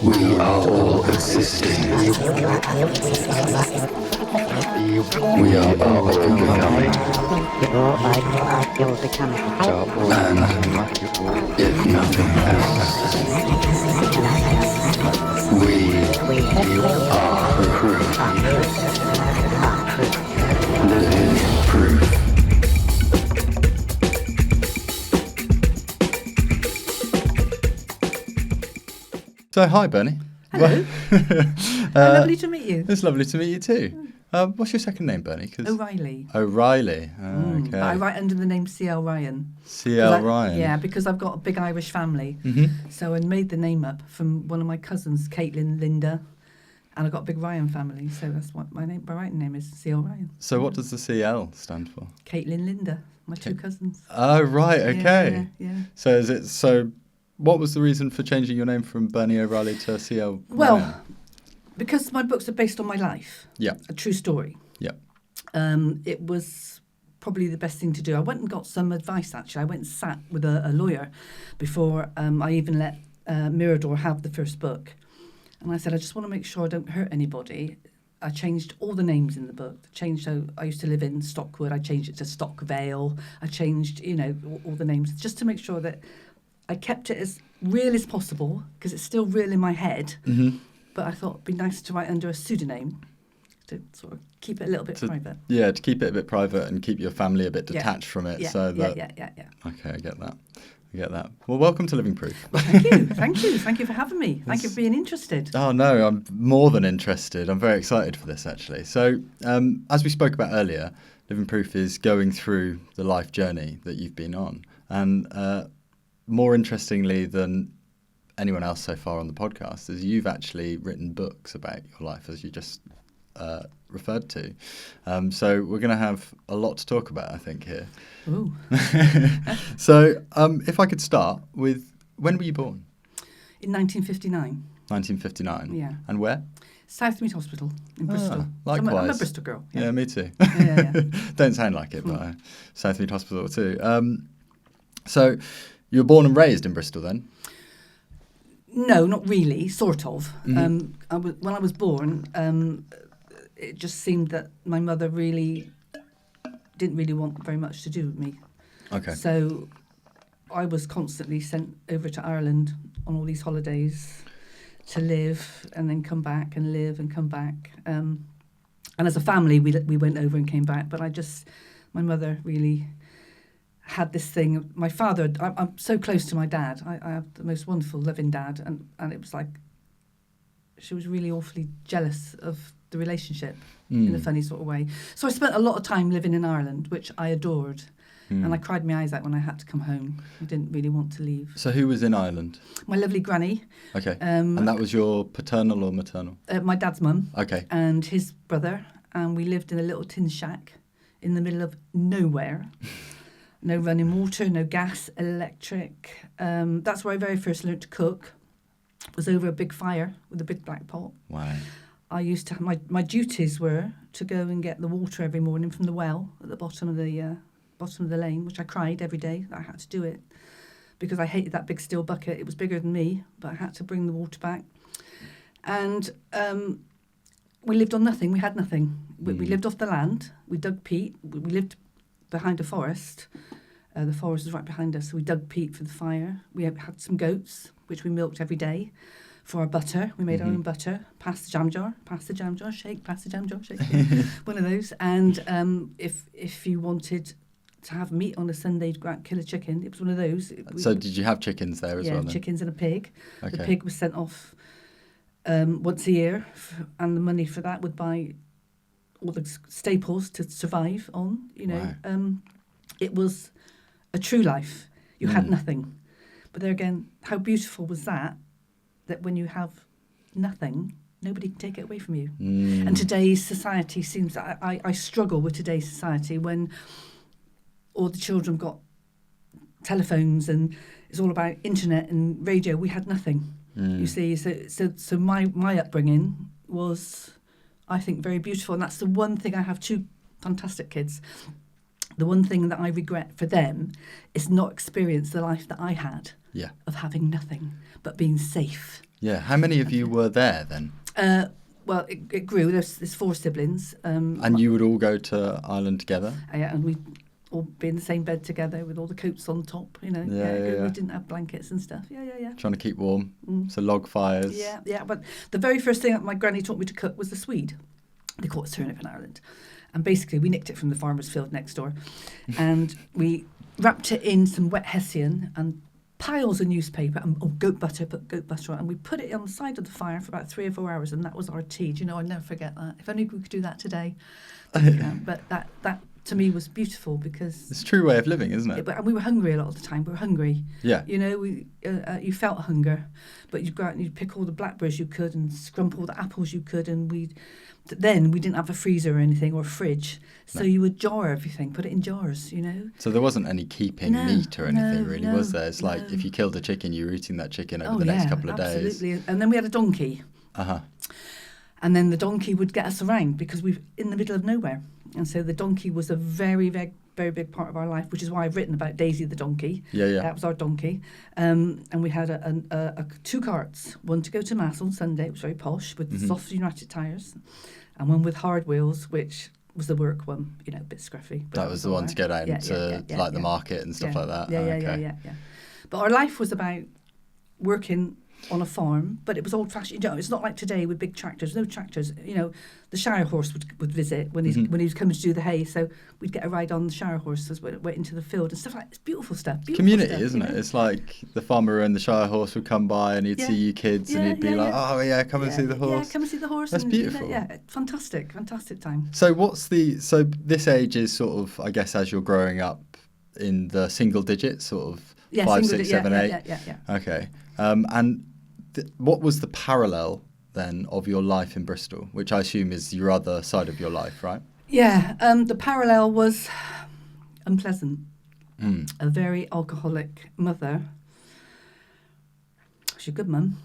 We are all existing. We are all becoming. And if nothing else, we are proof. Living proof. So, hi, Bernie. Hello. Lovely to meet you. It's lovely to meet you too. What's your second name, Bernie? O'Reilly. O'Reilly. Okay. But I write under the name C.L.Ryan. C.L.Ryan. Yeah, because I've got a big Irish family. Mm-hmm. So I made the name up from one of my cousins, Caitlin, Linda, and I've got a big Ryan family. So that's what my writing name is, C.L.Ryan. So what does the C.L. stand for? Caitlin, Linda, my two cousins. Oh, right. Okay. Yeah. So what was the reason for changing your name from Berny O'Reilly to C.L.Ryan? Well, because my books are based on my life. Yeah. A true story. Yeah. It was probably the best thing to do. I went and got some advice, actually. I went and sat with a lawyer before I even let Mirador have the first book. And I said, I just want to make sure I don't hurt anybody. I changed all the names in the book. I used to live in Stockwood. I changed it to Stockvale. I changed, all the names just to make sure that I kept it as real as possible, because it's still real in my head. Mm-hmm. But I thought it'd be nice to write under a pseudonym to sort of keep it a little bit private. Yeah, to keep it a bit private and keep your family a bit detached from it. Yeah. Okay, I get that. Well, welcome to Living Proof. Thank you. Thank you for having me. Thank you for being interested. Oh, no, I'm more than interested. I'm very excited for this, actually. So, as we spoke about earlier, Living Proof is going through the life journey that you've been on. And more interestingly than anyone else so far on the podcast is you've actually written books about your life, as you just referred to. So we're going to have a lot to talk about, I think, here. Ooh. So if I could start with, when were you born? In 1959. 1959? Yeah. And where? Southmead Hospital in Bristol. Likewise. I'm a Bristol girl. Yeah, me too. Yeah. Don't sound like it, but Southmead Hospital too. So you were born and raised in Bristol then? No, not really, sort of. Mm-hmm. When I was born, it just seemed that my mother really didn't really want very much to do with me. Okay. So I was constantly sent over to Ireland on all these holidays to live and then come back and live and come back. And as a family, we went over and came back. But my mother really had this thing. My father, I'm so close to my dad. I have the most wonderful, loving dad. And it was like she was really awfully jealous of the relationship in a funny sort of way. So I spent a lot of time living in Ireland, which I adored. And I cried my eyes out when I had to come home. I didn't really want to leave. So who was in Ireland? My lovely granny. Okay. And that was your paternal or maternal? My dad's mum. Okay. And his brother. And we lived in a little tin shack in the middle of nowhere. No running water, no gas, electric. That's where I very first learnt to cook. Was over a big fire with a big black pot. Wow. I used to have my duties were to go and get the water every morning from the well at the bottom of the lane, which I cried every day that I had to do it because I hated that big steel bucket. It was bigger than me, but I had to bring the water back. And we lived on nothing. We had nothing. We lived off the land. We dug peat. We lived behind a forest. The forest was right behind us, so we dug peat for the fire. We had some goats, which we milked every day for our butter. We made our own butter. Pass the jam jar, shake, pass the jam jar, shake. One of those. And if you wanted to have meat on a Sunday, you'd go out and kill a chicken. It was one of those. So did you have chickens there as well? Yeah, chickens and a pig. Okay. The pig was sent off once a year, and the money for that would buy all the staples to survive on. Wow. It was a true life. You had nothing. But there again, how beautiful was that when you have nothing, nobody can take it away from you. And today's society seems... I struggle with today's society when all the children got telephones and it's all about internet and radio. We had nothing, you see. So my upbringing was, I think, very beautiful. And that's the one thing. I have two fantastic kids. The one thing that I regret for them is not experience the life that I had of having nothing but being safe. Yeah. How many of you were there then? Well, it grew. There's 4 siblings. And you would all go to Ireland together? Yeah, and we'd all be in the same bed together with all the coats on top, you know. Yeah. We didn't have blankets and stuff. Yeah. Trying to keep warm. So log fires. Yeah. But the very first thing that my granny taught me to cook was the Swede. They call it turnip in Ireland. And basically, we nicked it from the farmer's field next door. And we wrapped it in some wet hessian and piles of newspaper and goat butter, put goat butter on, and we put it on the side of the fire for about 3 or 4 hours, and that was our tea. Do you know, I'll never forget that. If only we could do that today. But that to me was beautiful because it's a true way of living, isn't it? And we were hungry a lot of the time. We were hungry. Yeah. You know, you felt hunger, but you'd go out and you'd pick all the blackberries you could and scrump all the apples you could, and we didn't have a freezer or anything or a fridge, so you would jar everything, put it in jars, you know. So there wasn't any keeping meat or anything, really, was there? It's like if you killed a chicken, you were eating that chicken over the next couple of days. Absolutely. And then we had a donkey. And then the donkey would get us around because we're in the middle of nowhere. And so the donkey was a very, very, very big part of our life, which is why I've written about Daisy the donkey. Yeah. That was our donkey. And we had 2 carts, one to go to Mass on Sunday, it was very posh, with soft pneumatic tyres, and one with hard wheels, which was the work one, you know, a bit scruffy. But that was the one to go down to the market and stuff like that. Yeah. But our life was about working on a farm, but it was old-fashioned. You know, it's not like today with big tractors. No tractors. You know, the Shire horse would visit when he was coming to do the hay. So we'd get a ride on the Shire horse as we went into the field and stuff like that. It's beautiful stuff. Community, isn't it? It's like the farmer and the Shire horse would come by and he'd see you kids and he'd be like, oh yeah, come and see the horse. Yeah, come and see the horse. That's beautiful. Fantastic time. So so this age is sort of, I guess, as you're growing up in the single digits, sort of 5, 6, 7, 8. Yeah. Okay. And what was the parallel then of your life in Bristol, which I assume is your other side of your life, right? Yeah, the parallel was unpleasant. A very alcoholic mother. She's a good mum.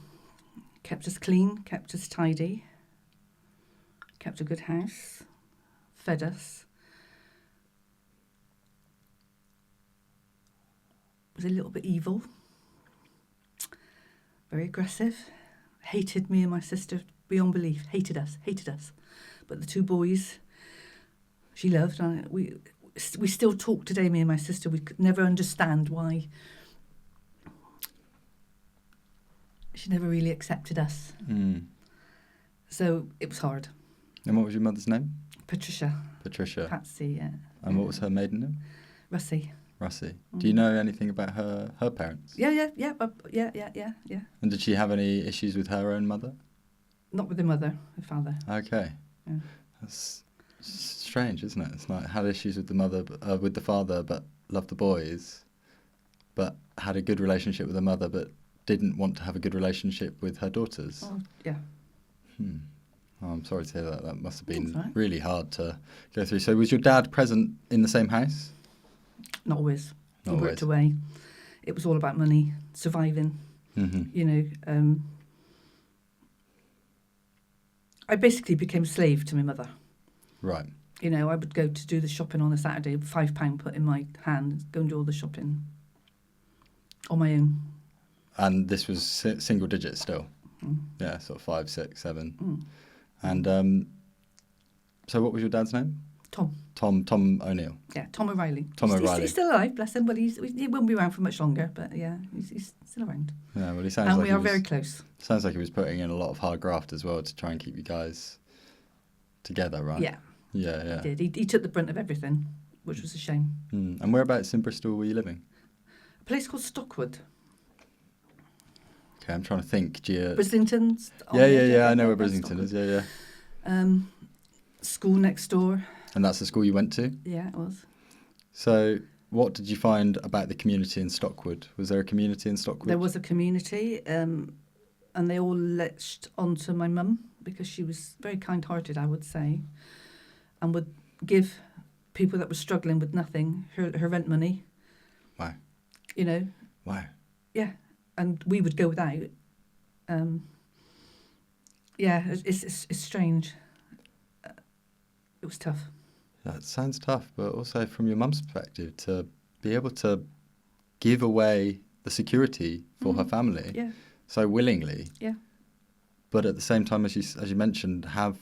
Kept us clean, kept us tidy, kept a good house, fed us. Was a little bit evil. Very aggressive, hated me and my sister beyond belief, hated us. But the 2 boys, she loved. And we still talk today, me and my sister. We could never understand why she never really accepted us. So it was hard. And what was your mother's name? Patricia. Patsy, yeah. And what was her maiden name? Russie. Do you know anything about her parents? Yeah. And did she have any issues with her own mother? Not with the mother, the father. Okay. Yeah. That's strange, isn't it? It's like had issues with the mother, with the father, but loved the boys, but had a good relationship with the mother, but didn't want to have a good relationship with her daughters. Oh, yeah. Oh, I'm sorry to hear that. That must have been really hard to go through. So was your dad present in the same house? Not always. He worked away. It was all about money, surviving. You know, I basically became a slave to my mother. Right. You know, I would go to do the shopping on a Saturday, £5 put in my hand, go and do all the shopping on my own. And this was single digits still? Yeah, sort of 5, 6, 7. And so what was your dad's name? Tom O'Neill. Yeah, Tom O'Reilly. O'Reilly. He's still alive, bless him, but he won't be around for much longer. But yeah, he's still around. Yeah, well, he sounds and like we are very close. Sounds like he was putting in a lot of hard graft as well to try and keep you guys together, right? Yeah. Yeah. He did. He took the brunt of everything, which was a shame. And whereabouts in Bristol were you living? A place called Stockwood. Okay, I'm trying to think. Brislington's. Yeah, I know where Brislington is. Yeah. School next door. And that's the school you went to? Yeah, it was. So what did you find about the community in Stockwood? Was there a community in Stockwood? There was a community, and they all latched onto my mum because she was very kind-hearted, I would say, and would give people that were struggling with nothing her rent money. Wow. You know? Wow. Yeah, and we would go without. Yeah, it's strange. It was tough. That sounds tough, but also from your mum's perspective, to be able to give away the security for her family so willingly. Yeah. but at the same time, as you mentioned, have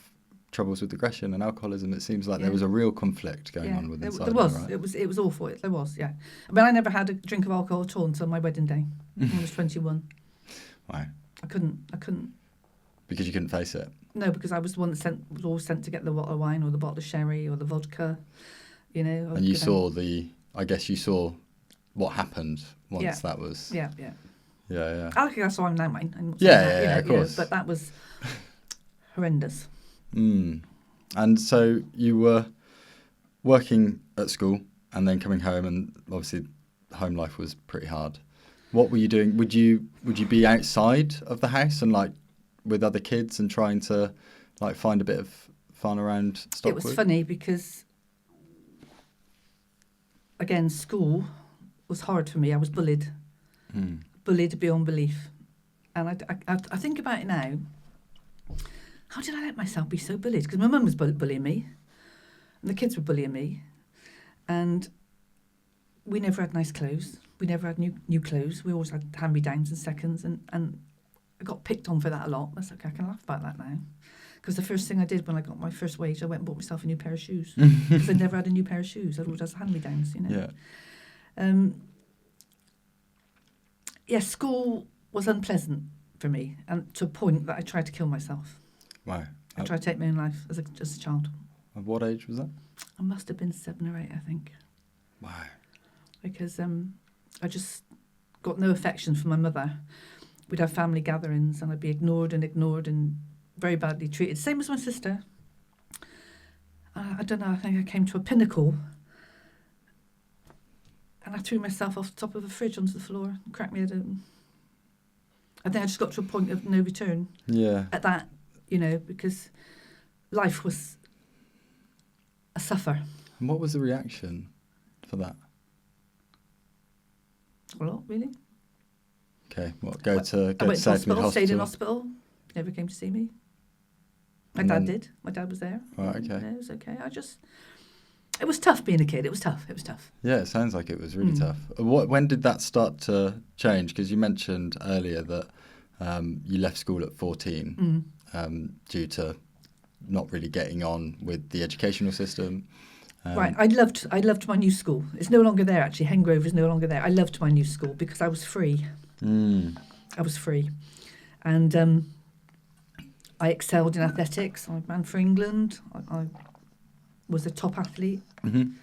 troubles with aggression and alcoholism. It seems like Yeah. there was a real conflict going on with inside there of was. you, right? It was awful. There was, yeah. I mean, I never had a drink of alcohol at all until my wedding day. I was 21. Wow. I couldn't. Because you couldn't face it. No, because I was the one that was always sent to get the bottle of wine or the bottle of sherry or the vodka, you know. And you saw I guess you saw what happened once Yeah. that was. Yeah. Yeah. I think that's why I'm now mine. I'm not Yeah, saying that, yeah, of course. but that was horrendous. Mm. And so you were working at school and then coming home, and obviously home life was pretty hard. What were you doing? Would you be outside of the house and like with other kids and trying to like find a bit of fun around Stockwood? It was funny because, again, school was hard for me. I was bullied. Bullied beyond belief. And I think about it now. How did I let myself be so bullied? Because my mum was bullying me, and the kids were bullying me, and we never had nice clothes. We never had new clothes. We always had hand-me-downs and seconds, and I got picked on for that a lot. That's okay. I can laugh about that now. Because the first thing I did when I got my first wage, I went and bought myself a new pair of shoes. Because I'd never had a new pair of shoes. I'd always had hand-me-downs, you know. Yeah. School was unpleasant for me, and to a point that I tried to kill myself. Wow. I tried to take my own life as a child. At what age was that? I must have been 7 or 8, I think. Wow. Because I just got no affection for my mother. We'd have family gatherings and I'd be ignored and very badly treated. Same as my sister. I don't know, I think I came to a pinnacle and I threw myself off the top of a fridge onto the floor and cracked my head open. I think I just got to a point of no return. Yeah. At that, you know, because life was a suffer. And what was the reaction for that? A lot, really. Okay, what, I go went to to hospital, stayed in hospital? hospital, never came to see me. My And dad then- did. My dad was there. Right, okay. Yeah, it was okay. It was tough being a kid. It was tough. Yeah, it sounds like it was really tough. When did that start to change? Because you mentioned earlier that you left school at 14 due to not really getting on with the educational system. Right. I loved my new school. It's no longer there, actually. Hengrove is no longer there. I loved my new school because I was free. I was free. And I excelled in athletics. I ran for England. I was a top athlete. And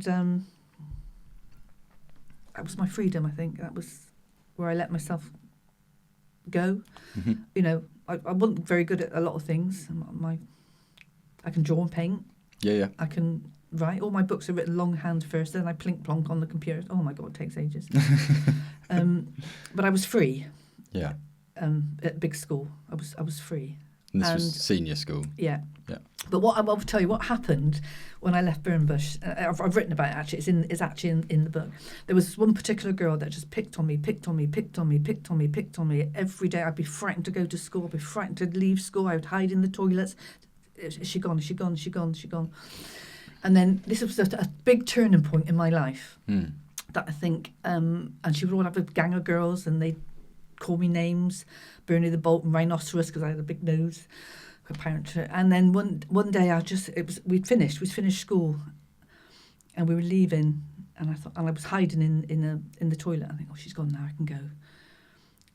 that was my freedom, I think. That was where I let myself go. You know, I wasn't very good at a lot of things. I can draw and paint. Yeah. I can write. All my books are written longhand first, then I plink plonk on the computer. Oh my God, it takes ages. But I was free. Yeah. At big school, I was free. And this was senior school. Yeah. Yeah. But what I will tell you, what happened when I left Burnbush, I've written about it actually. It's actually in the book. There was one particular girl that just picked on me every day. I'd be frightened to go to school. I'd be frightened to leave school. I would hide in the toilets. Is she gone? Is she gone? Is she gone? Is she gone? And then this was a big turning point in my life that I think. And she would all have a gang of girls, and they'd call me names, Bernie the Bolt and Rhinoceros, because I had a big nose. And then one day we'd finished school, and we were leaving, and I was hiding in the toilet. I think, oh, she's gone now, I can go.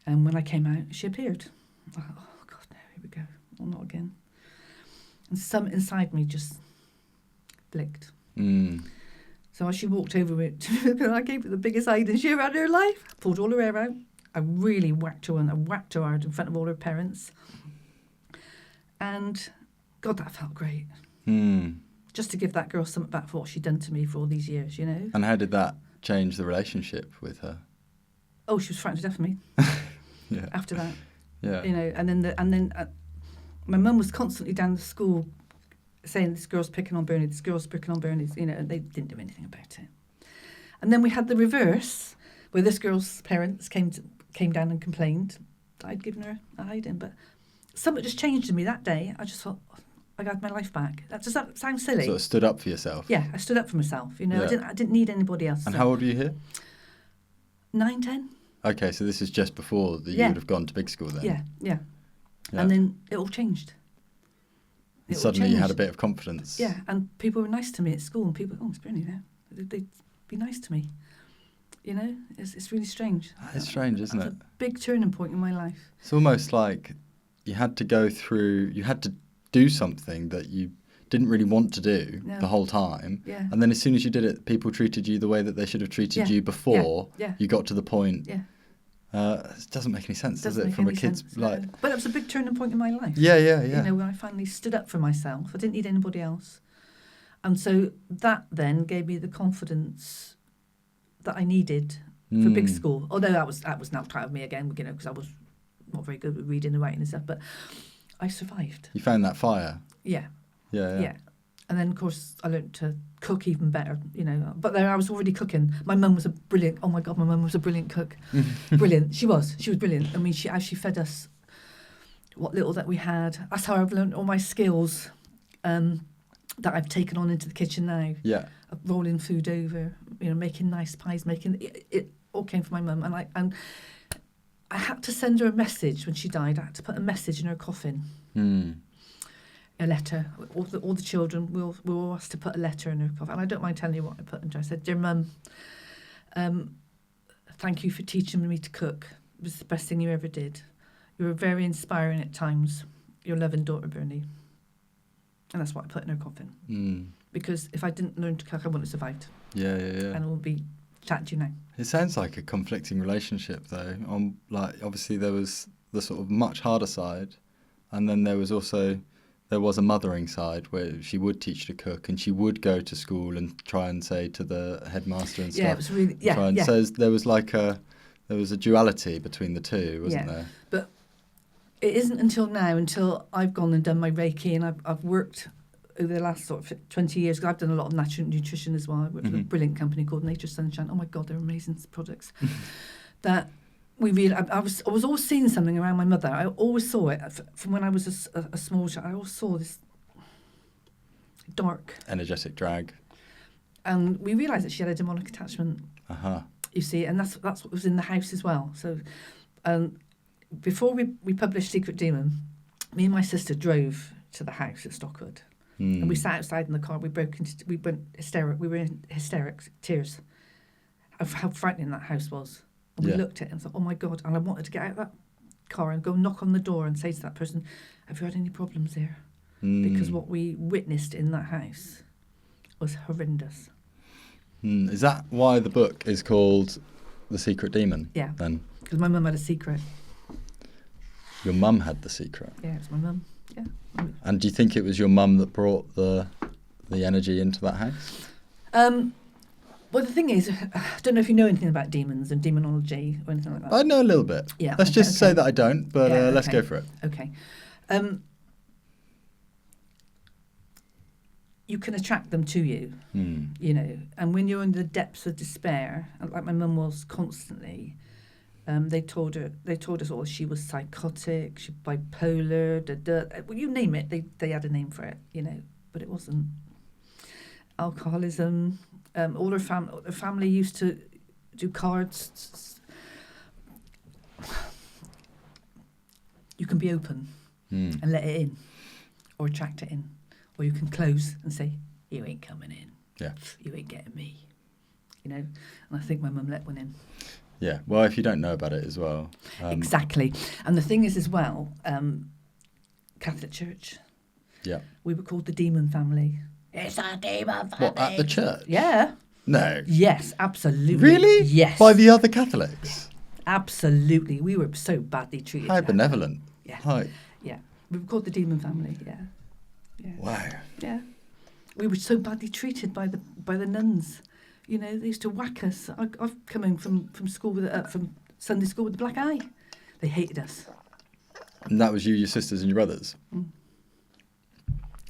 And when I came out, she appeared. I thought, oh God, no, here we go. Oh, not again. And something inside me just blinked. So as she walked over it, I gave her the biggest hiding she ever had in her life. Pulled all her hair out. I really whacked her, and I whacked her hard in front of all her parents. And God, that felt great. Just to give that girl something back for what she'd done to me for all these years, you know. And how did that change the relationship with her? Oh, she was frightened to death of me. Yeah. After that, Yeah. you know, and then my mum was constantly down the school saying, "This girl's picking on Bernie. This girl's picking on Bernie." You know, and they didn't do anything about it. And then we had the reverse, where this girl's parents came down and complained that I'd given her a hiding, but something just changed in me that day. I just thought, I got my life back. Does that sound silly? Sort of stood up for yourself. Yeah, I stood up for myself. You know, Yeah. I didn't need anybody else. And how old were you here? 9, 10. Okay, so this is just before you Yeah. would have gone to big school then. Yeah. And then it all changed. And suddenly you had a bit of confidence. Yeah, and people were nice to me at school, and people, it's Bernie there. They'd be nice to me. You know, it's really strange. It's strange, isn't it? It's a big turning point in my life. It's almost like you had to do something that you didn't really want to do the whole time. Yeah. And then as soon as you did it, people treated you the way that they should have treated you before you got to the point. Yeah. It doesn't make any sense, does it? From a kid's like. But it was a big turning point in my life. Yeah. You know, when I finally stood up for myself, I didn't need anybody else, and so that then gave me the confidence that I needed for big school. Although that was knocked out of me again, you know, because I was not very good with reading and writing and stuff. But I survived. You found that fire. Yeah. Yeah. And then, of course, I learned to cook even better, you know. But there I was already cooking. My mum was my mum was a brilliant cook. Brilliant. She was brilliant. I mean, she fed us what little that we had. That's how I've learned all my skills that I've taken on into the kitchen now. Yeah. Of rolling food over, you know, making nice pies, it all came from my mum. And I had to send her a message when she died. I had to put a message in her coffin. A letter. All the children were all asked to put a letter in her coffin. And I don't mind telling you what I put in her. I said, "Dear Mum, thank you for teaching me to cook. It was the best thing you ever did. You were very inspiring at times. Your loving daughter, Bernie." And that's what I put in her coffin. Because if I didn't learn to cook, I wouldn't have survived. Yeah. And I will be chatting to you now. It sounds like a conflicting relationship, though. Obviously there was the sort of much harder side, and then there was a mothering side where she would teach to cook, and she would go to school and try and say to the headmaster and stuff. Yeah, it was really So there was a duality between the two, wasn't there? But it isn't until I've gone and done my Reiki, and I've worked over the last sort of 20 years, because I've done a lot of natural nutrition as well. I worked with a brilliant company called Nature Sunshine. Oh my God, they're amazing products. That I was always seeing something around my mother. I always saw it from when I was a small child. I always saw this dark, energetic drag, and we realised that she had a demonic attachment. You see, and that's what was in the house as well. So, before we published Secret Demon, me and my sister drove to the house at Stockwood, and we sat outside in the car. We went hysterical. We were in hysterics, tears, of how frightening that house was. And we looked at it and thought, oh my God. And I wanted to get out of that car and go knock on the door and say to that person, have you had any problems there? Because what we witnessed in that house was horrendous. Is that why the book is called The Secret Demon? Yeah. Then? Because my mum had a secret. Your mum had the secret? Yeah, it's my mum. Yeah. And do you think it was your mum that brought the energy into that house? Well, the thing is, I don't know if you know anything about demons and demonology or anything like that. I know a little bit. Yeah. Let's just say that I don't, but let's go for it. Okay. You can attract them to you, you know, and when you're in the depths of despair, like my mum was constantly, they told us all she was psychotic, she bipolar, well, you name it, they had a name for it, you know, but it wasn't. Alcoholism. All her family used to do cards. You can be open and let it in, or attract it in, or you can close and say, "You ain't coming in. Yeah, you ain't getting me." You know, and I think my mum let one in. Yeah. Well, if you don't know about it as well. Exactly, and the thing is as well, Catholic Church. Yeah. We were called the Demon Family. It's a demon family. What, at the church? Yeah. No. Yes, absolutely. Really? Yes. By the other Catholics? Absolutely. We were so badly treated. How benevolent. Yeah. Hi. Yeah. We were called the Demon Family, yeah. Wow. Yeah. We were so badly treated by the nuns. You know, they used to whack us. I've come in from school from Sunday school with a black eye. They hated us. And that was you, your sisters and your brothers?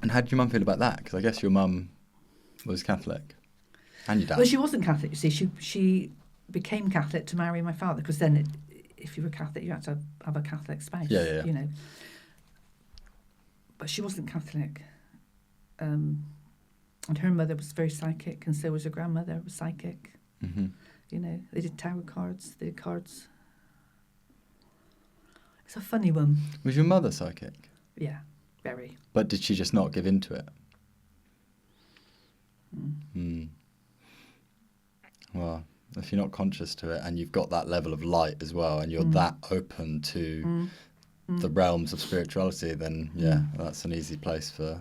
And how did your mum feel about that? Because I guess your mum was Catholic. And your dad. Well, she wasn't Catholic, you see. She became Catholic to marry my father, because then if you were Catholic, you had to have a Catholic spouse, you know. But she wasn't Catholic. And her mother was very psychic, and so was her grandmother, was psychic. You know, they did tarot cards, they did cards. It's a funny one. Was your mother psychic? Yeah, very. But did she just not give in to it? Well, if you're not conscious to it and you've got that level of light as well and you're that open to the realms of spirituality, then that's an easy place for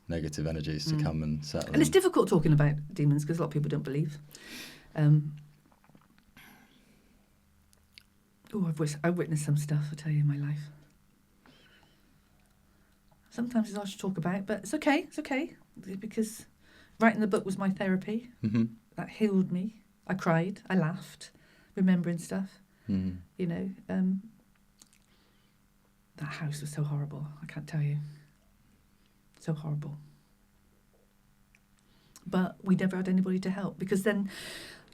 negative energies to come and settle. And it's difficult talking about demons because a lot of people don't believe. I've witnessed some stuff, I tell you, in my life. Sometimes it's hard to talk about, but it's okay. It's okay because writing the book was my therapy. That healed me. I cried. I laughed, remembering stuff. You know, that house was so horrible. I can't tell you. So horrible. But we never had anybody to help because then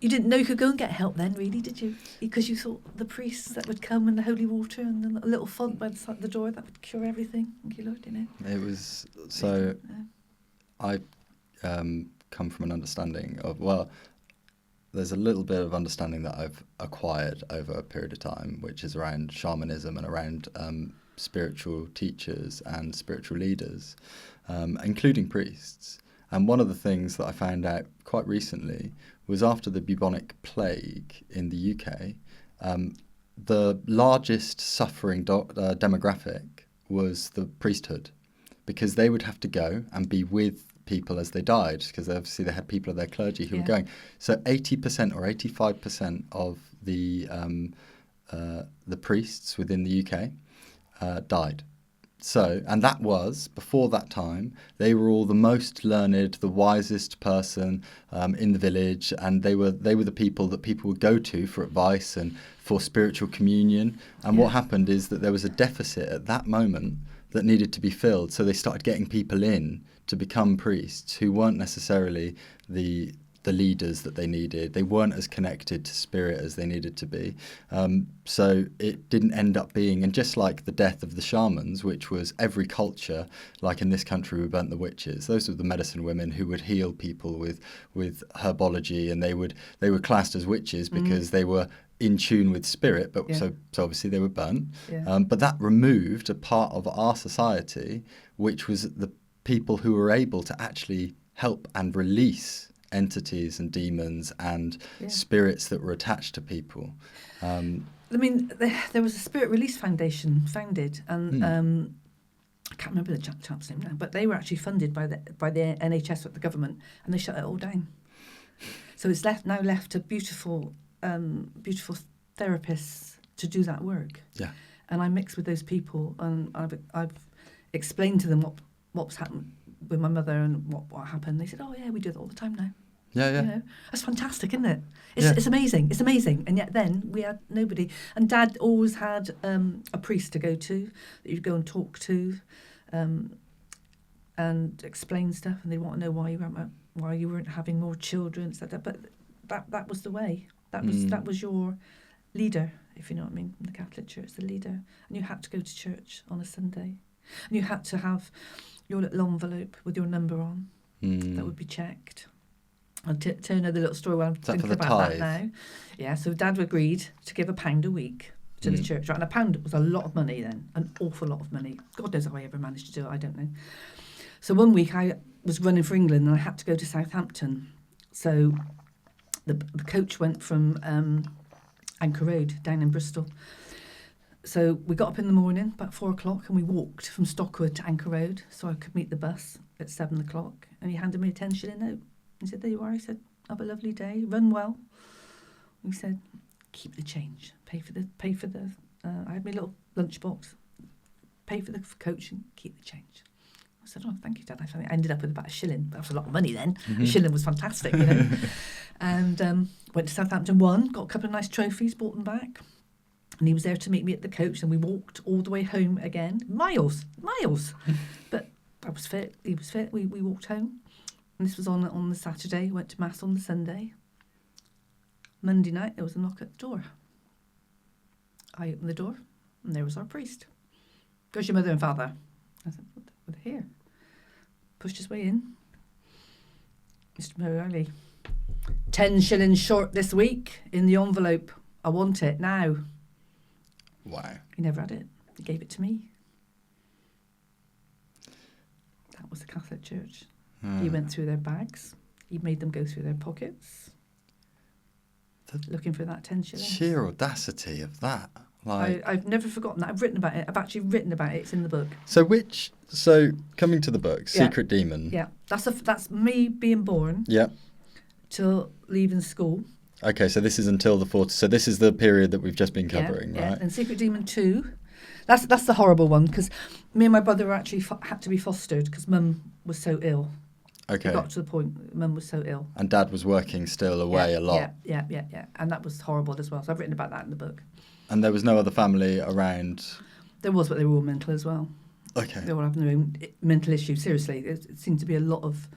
you didn't know you could go and get help then, really, did you? Because you thought the priests that would come and the holy water and the little font by the side of the door that would cure everything. Thank you, Lord, you know. It was so. I come from an understanding of, well, there's a little bit of understanding that I've acquired over a period of time, which is around shamanism and around spiritual teachers and spiritual leaders, including priests. And one of the things that I found out quite recently was after the bubonic plague in the UK, the largest suffering demographic was the priesthood, because they would have to go and be with people as they died, because obviously they had people of their clergy who were going. So 80% or 85% of the priests within the UK died. So, and that was, before that time, they were all the most learned, the wisest person in the village, and they were the people that people would go to for advice and for spiritual communion. And what happened is that there was a deficit at that moment that needed to be filled. So they started getting people in to become priests who weren't necessarily the leaders that they needed. They weren't as connected to spirit as they needed to be. So it didn't end up being, and just like the death of the shamans, which was every culture, like in this country we burnt the witches. Those were the medicine women who would heal people with herbology, and they were classed as witches because they were in tune with spirit, but so obviously they were burnt. But that removed a part of our society, which was the people who were able to actually help and release entities and demons and spirits that were attached to people. I mean, there was a Spirit Release Foundation founded, and I can't remember the chap's name now, but they were actually funded by the NHS with the government, and they shut it all down. So it's now left to beautiful therapists to do that work. Yeah. And I mix with those people, and I've explained to them what's happened with my mother and what happened. They said, "Oh yeah, we do it all the time now." Yeah. You know, that's fantastic, isn't it? It's amazing. It's amazing. And yet then we had nobody. And Dad always had a priest to go to that you'd go and talk to, and explain stuff. And they want to know why you weren't having more children, etc. But that was the way. That was your leader, if you know what I mean, in the Catholic Church, the leader. And you had to go to church on a Sunday, and you had to have your little envelope with your number on that would be checked. I'll tell you another little story while I'm thinking about that now. Yeah, so Dad agreed to give £1 a week to the church, right? And £1 was a lot of money then, an awful lot of money. God knows how I ever managed to do it, I don't know. So one week I was running for England and I had to go to Southampton. So the coach went from Anchor Road down in Bristol. So we got up in the morning, about 4 o'clock, and we walked from Stockwood to Anchor Road so I could meet the bus at 7 o'clock. And he handed me a 10-shilling note. He said, "There you are." He said, "Have a lovely day, run well." He said, "Keep the change, pay for the. I had my little lunchbox. Pay for the coach and keep the change." I said, "Oh, thank you, Dad." I ended up with about £1. That was a lot of money then. A shilling was fantastic, you know. And went to Southampton, won, got a couple of nice trophies, brought them back. And he was there to meet me at the coach, and we walked all the way home again. Miles. But I was fit, he was fit, we walked home. And this was on the Saturday, went to Mass on the Sunday. Monday night, there was a knock at the door. I opened the door, and there was our priest. "Goes your mother and father?" I said, "What, they're here." Pushed his way in. "Mr. O'Reilly, 10 shillings short this week in the envelope. I want it now." Wow. He never had it. He gave it to me. That was the Catholic Church. He went through their bags. He made them go through their pockets, looking for that 10 shillings. Sheer audacity of that. Like, I've never forgotten that. I've written about it. I've actually written about it. It's in the book. So coming to the book, Secret Demon. Yeah, that's me being born. Yeah. Till leaving school. Okay, so this is until the 40s. So this is the period that we've just been covering, right? Yeah, and Secret Demon 2. That's the horrible one, because me and my brother were actually had to be fostered because Mum was so ill. Okay. It got to the point Mum was so ill. And Dad was working still away a lot. Yeah. And that was horrible as well. So I've written about that in the book. And there was no other family around? There was, but they were all mental as well. Okay. They all have their own mental issues. Seriously, it seemed to be a lot of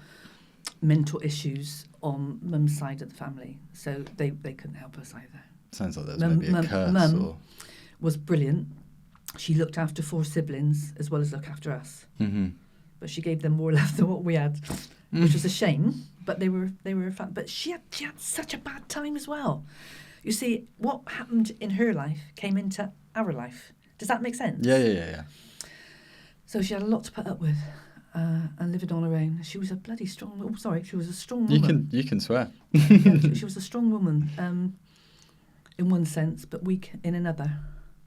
mental issues on Mum's side of the family. So they couldn't help us either. Sounds like there was maybe a curse. Mum was brilliant. She looked after 4 siblings as well as look after us. Mm-hmm. But she gave them more love than what we had, which was a shame. But they were fun. But she had such a bad time as well. You see, what happened in her life came into our life. Does that make sense? Yeah. So she had a lot to put up with, and living on her own. She was a bloody strong. Oh, sorry, she was a strong woman. You can swear. She was a strong woman, in one sense, but weak in another.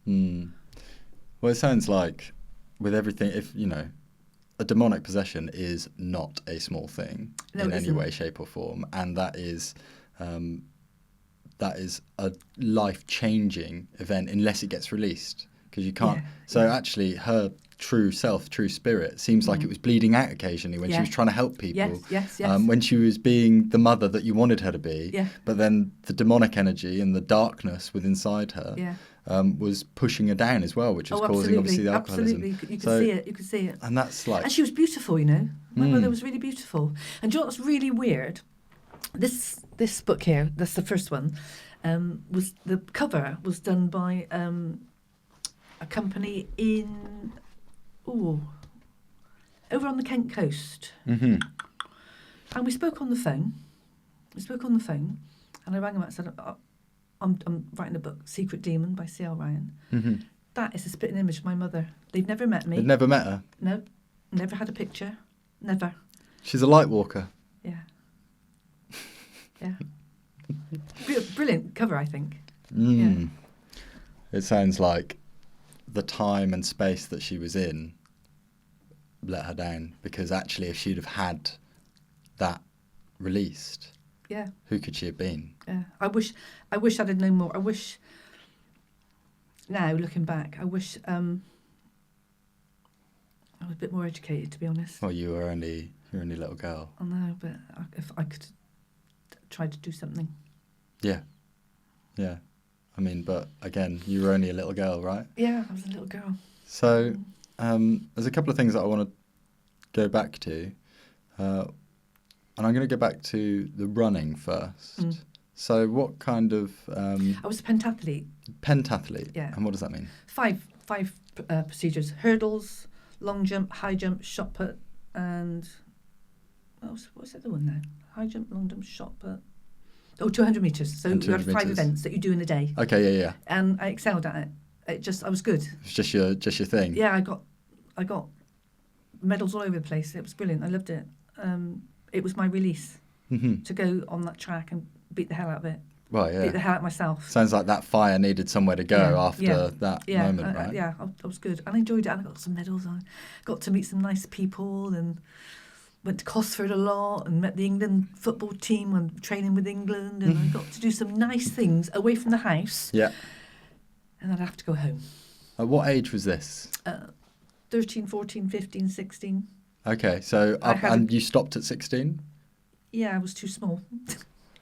Well, it sounds like with everything, if a demonic possession is not a small thing in any way, shape, or form, and that is a life-changing event unless it gets released, because you can't. Actually, her true self, true spirit, seems like it was bleeding out occasionally when she was trying to help people. Yes. When she was being the mother that you wanted her to be. Yeah. But then the demonic energy and the darkness within inside her was pushing her down as well, which was causing obviously the alcoholism. Absolutely, you could see it. And that's like. And she was beautiful, My mother was really beautiful. And do you know what's really weird? This book here, that's the first one, was the cover was done by a company in over on the Kent coast. Mm-hmm. And we spoke on the phone. And I rang him up and said, I'm writing a book, Secret Demon by C.L.Ryan. Mm-hmm. That is a spitting image of my mother. They've never met me. You've never met her? No, never had a picture. Never. She's a light walker. Yeah. Brilliant cover, I think. Yeah. It sounds like the time and space that she was in let her down, because actually if she'd have had that released, who could she have been? Yeah. I wish I'd have known more. I wish, now looking back, I wish I was a bit more educated, to be honest. Well, you're only a little girl. I know, but if I could try to do something. Yeah. I mean, but again, you were only a little girl, right? Yeah, I was a little girl. So there's a couple of things that I want to go back to. And I'm going to go back to the running first. So what kind of... I was a pentathlete. Pentathlete? Yeah. And what does that mean? 5 procedures. Hurdles, long jump, high jump, shot put, and... What's the other one now? High jump, long jump, shot put... 200 metres. So you had 5 events that you do in a day. Okay, yeah. And I excelled at it. I was good. It's just your thing. Yeah, I got medals all over the place. It was brilliant. I loved it. It was my release to go on that track and beat the hell out of it. Well, yeah. Beat the hell out of myself. Sounds like that fire needed somewhere to go after that moment, right? I was good. And I enjoyed it. And I got some medals. I got to meet some nice people and went to Cosford a lot and met the England football team when training with England. And I got to do some nice things away from the house. Yeah. And I'd have to go home. At what age was this? 13, 14, 15, 16. Okay, so and you stopped at 16? Yeah, I was too small.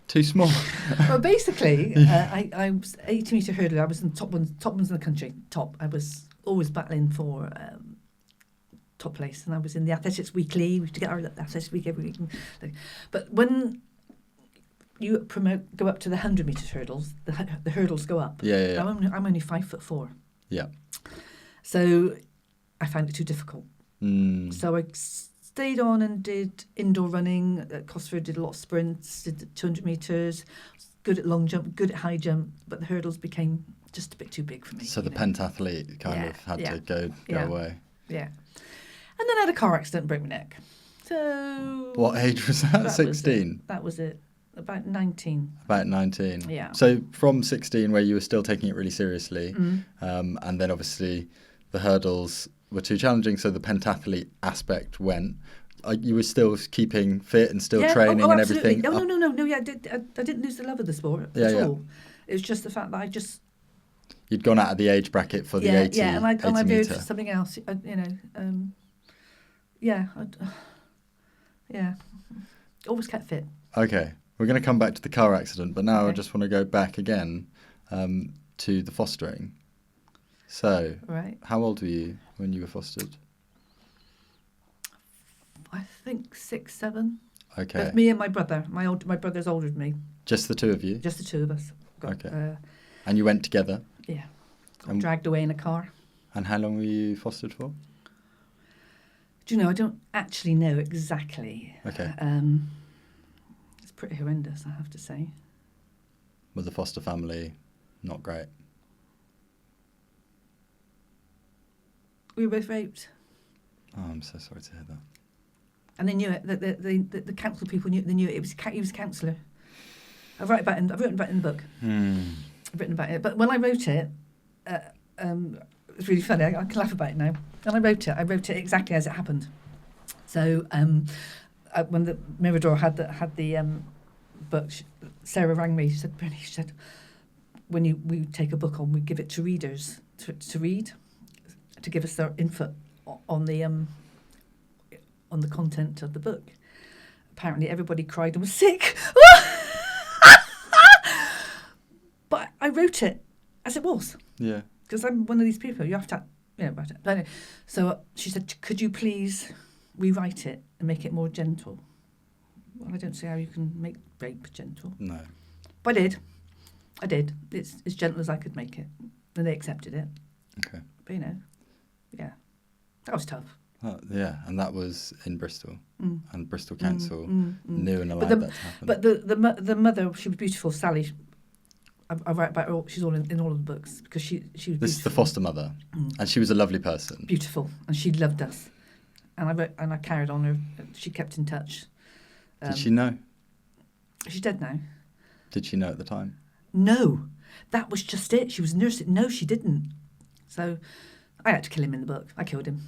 Too small? Well, basically, I was 80-metre hurdler. I was in top ones in the country. Top. I was always battling for top place, and I was in the Athletics Weekly. We used to get our Athletics Week every week. But when you go up to the 100-metre hurdles, the hurdles go up. Yeah. I'm only 5'4". Yeah. So I found it too difficult. So I stayed on and did indoor running at Cosford, did a lot of sprints, did 200 metres, good at long jump, good at high jump, but the hurdles became just a bit too big for me. So the pentathlete kind of had to go away. Yeah. And then I had a car accident and broke my neck. So... What age was that? 16? That was it. About 19. About 19. Yeah. So from 16, where you were still taking it really seriously, and then obviously the hurdles were too challenging, so the pentathlete aspect went. You were still keeping fit and still training and absolutely. everything? Oh, no. Yeah, I didn't lose the love of the sport at all. It was just the fact that I just... You'd gone out of the age bracket for the 80 and I veered metre. for something else. Always kept fit. Okay, we're going to come back to the car accident, but now I Okay. just want to go back again to the fostering. So, Right. how old were you when you were fostered? I think 6, 7. Okay. But me and my brother. My brother's older than me. Just the two of you? Just the two of us. Okay. And you went together? Yeah. Got dragged away in a car. And how long were you fostered for? Do you know, I don't actually know exactly. Okay. It's pretty horrendous, I have to say. Was the foster family not great? We were both raped. Oh, I'm so sorry to hear that. And they knew it. The council people knew. They knew it. He was a counsellor. I've written about it in the book. I've written about it. But when I wrote it, it's really funny. I can laugh about it now. When I wrote it exactly as it happened. So when the Mirador had the book, Sarah rang me. She said, "Bernie," she said, "when we take a book on, we give it to readers to read, to give us their input on the content of the book." Apparently, everybody cried and was sick. But I wrote it as it was. Yeah. Because I'm one of these people, you have to, about it. But anyway, so she said, "Could you please rewrite it and make it more gentle?" Well, I don't see how you can make rape gentle. No. But I did. It's as gentle as I could make it. And they accepted it. Okay. But, yeah. That was tough. Yeah, and that was in Bristol. And Bristol Council knew and allowed But that to happen. But the mother, she was beautiful, Sally. I write about her. She's all in all of the books because she was beautiful. This is the foster mother, and she was a lovely person. Beautiful, and she loved us. And I carried on her. She kept in touch. Did she know? She's dead now. Did she know at the time? No, that was just it. She was nursing. No, she didn't. So I had to kill him in the book. I killed him.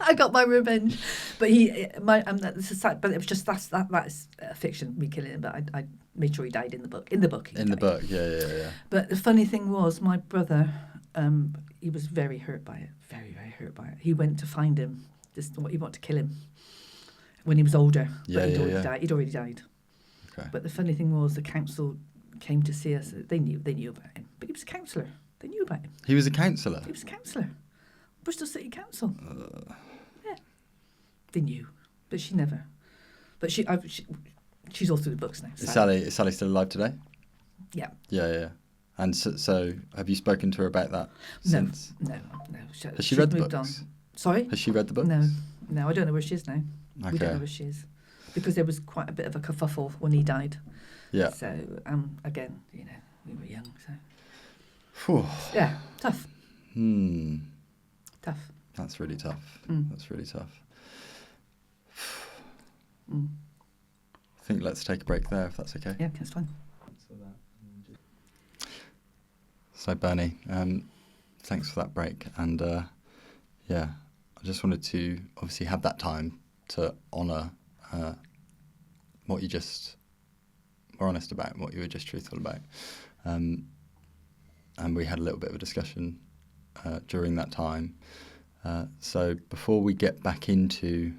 I got my revenge, but this is sad, but it was just that's fiction, me killing him. But I made sure he died in the book. In the book, Yeah. But the funny thing was, my brother, he was very hurt by it. Very, very hurt by it. He went to find him. He wanted to kill him when he was older. But he'd already died. He'd already died. Okay. But the funny thing was, the council came to see us. They knew about him, but he was a counsellor. They knew about him. He was a counsellor? He was a counsellor. Bristol City Council. Yeah. They knew, but she never. But she's all through the books now. Is Sally still alive today? Yeah. Yeah. And so have you spoken to her about that since? No. Has she read the moved books? On. Sorry? Has she read the books? No, I don't know where she is now. Okay. We don't know where she is. Because there was quite a bit of a kerfuffle when he died. Yeah. So, again, we were young, so. Whew. Yeah, tough. Tough. That's really tough. That's really tough. I think let's take a break there, if that's okay. Yeah, that's fine. So, Bernie, thanks for that break. And, I just wanted to obviously have that time to honour what you just were honest about, what you were just truthful about. And we had a little bit of a discussion during that time. So before we get back into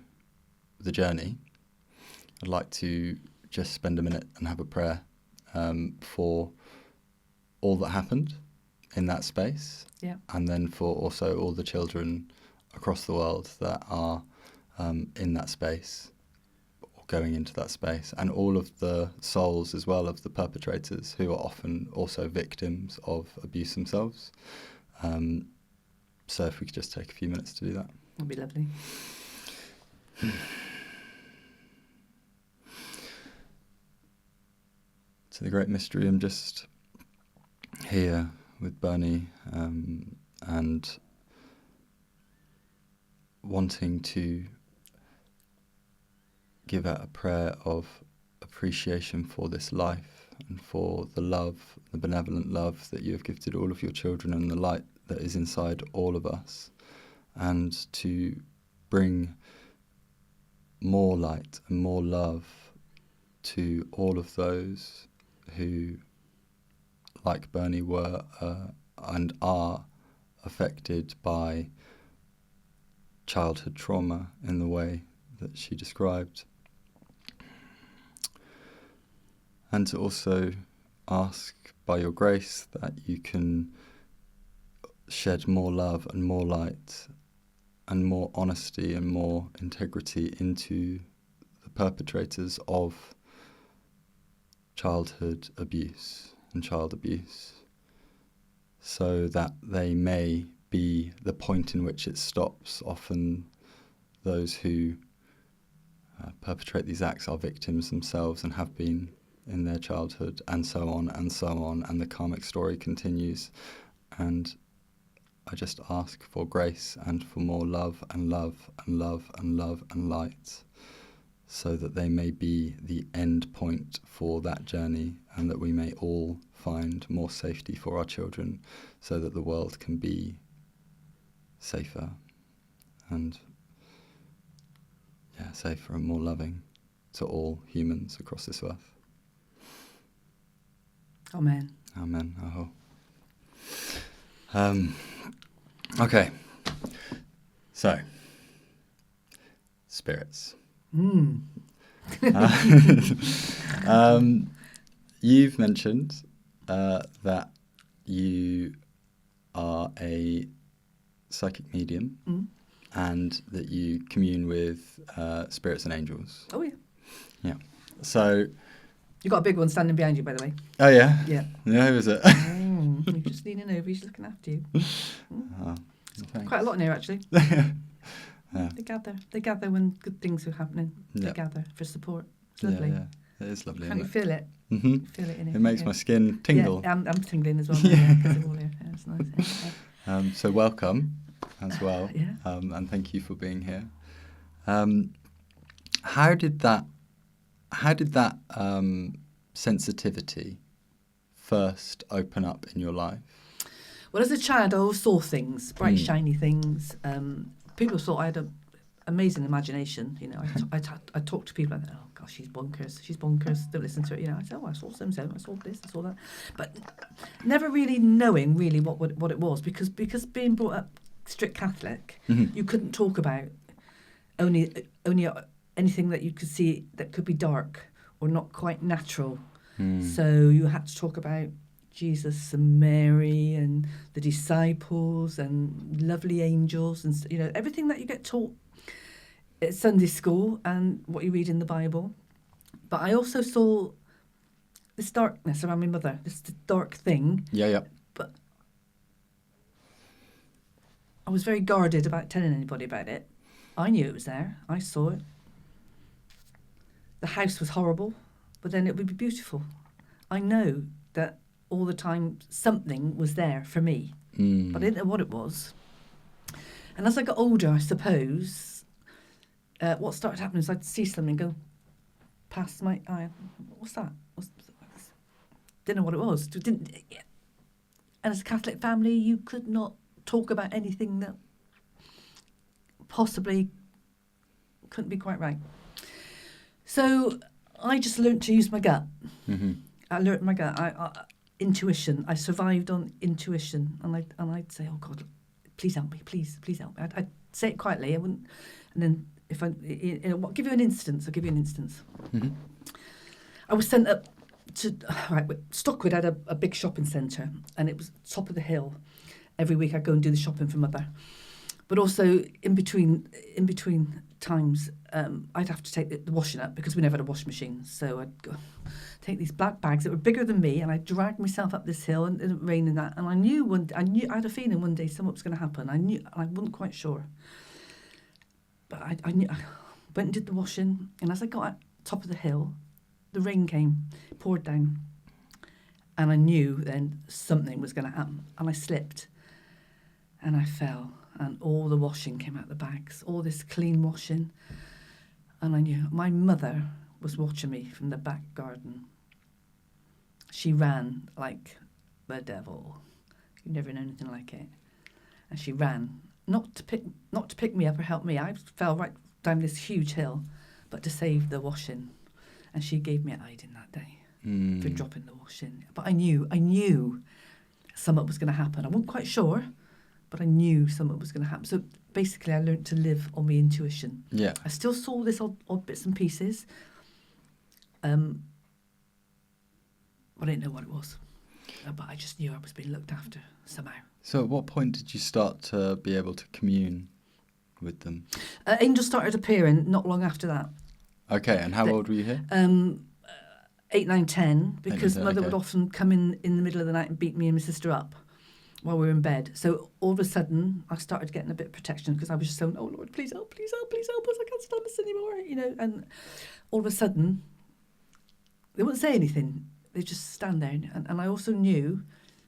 the journey, I'd like to just spend a minute and have a prayer for all that happened in that space. Yeah. And then for also all the children across the world that are in that space, or going into that space, and all of the souls as well of the perpetrators who are often also victims of abuse themselves. So if we could just take a few minutes to do that. That'd be lovely. to the great mystery. I'm just here with Bernie and wanting to give out a prayer of appreciation for this life and for the love, the benevolent love that you have gifted all of your children and the light that is inside all of us, and to bring more light and more love to all of those who, like Bernie, were and are affected by childhood trauma in the way that she described. And to also ask by your grace that you can shed more love and more light and more honesty and more integrity into the perpetrators of childhood abuse and child abuse, so that they may be the point in which it stops. Often those who perpetrate these acts are victims themselves and have been in their childhood, and so on and so on, and the karmic story continues. And I just ask for grace and for more love and love and love and love and light, so that they may be the end point for that journey, and that we may all find more safety for our children, so that the world can be safer and safer and more loving to all humans across this earth. Amen. Amen. Okay. So, spirits. You've mentioned that you are a psychic medium and that you commune with spirits and angels. Oh, yeah. Yeah. So... You got a big one standing behind you, by the way. Oh, yeah? Yeah. Yeah, who is it? You're just leaning over, he's looking after you. Oh, quite a lot in here, actually. Yeah. They gather when good things are happening. Yeah. They gather for support. It's lovely. Yeah, it is lovely. Can't you feel it? Mm-hmm. You feel it in here. It makes my skin tingle. Yeah, I'm tingling as well. Because of all here. Yeah, it's nice. Yeah. So welcome as well. Yeah. And thank you for being here. How did that sensitivity first open up in your life? Well, as a child, I always saw things, bright, shiny things. People thought I had an amazing imagination. You know, I talked to people and oh gosh, she's bonkers. Don't listen to it. You know, I said, oh, I saw so-and-so, I saw this, I saw that, but never really knowing really what it was, because being brought up strict Catholic, you couldn't talk about only anything that you could see that could be dark or not quite natural. So you had to talk about Jesus and Mary and the disciples and lovely angels and, you know, everything that you get taught at Sunday school and what you read in the Bible. But I also saw this darkness around my mother, this dark thing. Yeah. But I was very guarded about telling anybody about it. I knew it was there. I saw it. The house was horrible, but then it would be beautiful. I know that all the time something was there for me, but I didn't know what it was. And as I got older, I suppose, what started happening is I'd see something go past my eye. What's that? Didn't know what it was. And as a Catholic family, you could not talk about anything that possibly couldn't be quite right. So I just learnt to use my gut. I learnt my gut. Intuition. I survived on intuition, and I'd say, "Oh God, please help me, please help me." I'd say it quietly. I wouldn't, and then if I'll give you an instance. I was sent up to Stockwood had a big shopping centre, and it was top of the hill. Every week I'd go and do the shopping for Mother, but also in between times I'd have to take the washing up because we never had a washing machine. So I'd go take these black bags that were bigger than me, and I'd drag myself up this hill, and it was raining that. And I had a feeling one day something was going to happen. I wasn't quite sure, but I knew. I went and did the washing, and as I got at top of the hill, the rain came, poured down, And I knew then something was going to happen. And I slipped and I fell. And all the washing came out the bags, all this clean washing. And I knew my mother was watching me from the back garden. She ran like the devil. You've never known anything like it. And she ran, not to pick me up or help me. I fell right down this huge hill, but to save the washing. And she gave me a hiding that day for dropping the washing. But I knew something was going to happen. I wasn't quite sure, but I knew something was going to happen. So basically, I learned to live on my intuition. Yeah. I still saw this odd bits and pieces, but I didn't know what it was. But I just knew I was being looked after somehow. So at what point did you start to be able to commune with them? Angels started appearing not long after that. Okay, and how old were you here? 8, 9, 10, because 10, Mother okay. would often come in the middle of the night and beat me and my sister up while we were in bed. So all of a sudden, I started getting a bit of protection because I was just saying, oh, Lord, please help us. I can't stand this anymore, you know. And all of a sudden, they wouldn't say anything. They just stand there. And I also knew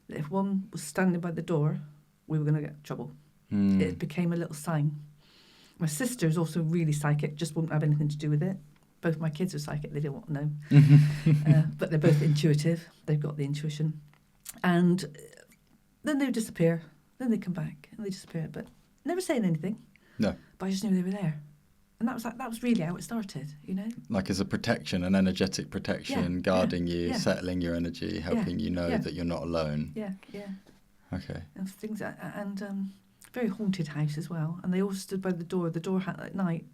that if one was standing by the door, we were going to get in trouble. It became a little sign. My sister is also really psychic, just wouldn't have anything to do with it. Both my kids are psychic, they didn't want to know. But they're both intuitive. They've got the intuition. And then they would disappear. Then they come back and they disappear. But never saying anything. No. But I just knew they were there. And that was really how it started, you know? Like as a protection, an energetic protection, guarding you, settling your energy, helping you know that you're not alone. Yeah. Okay. And things, and very haunted house as well. And they all stood by the door. The door had at night,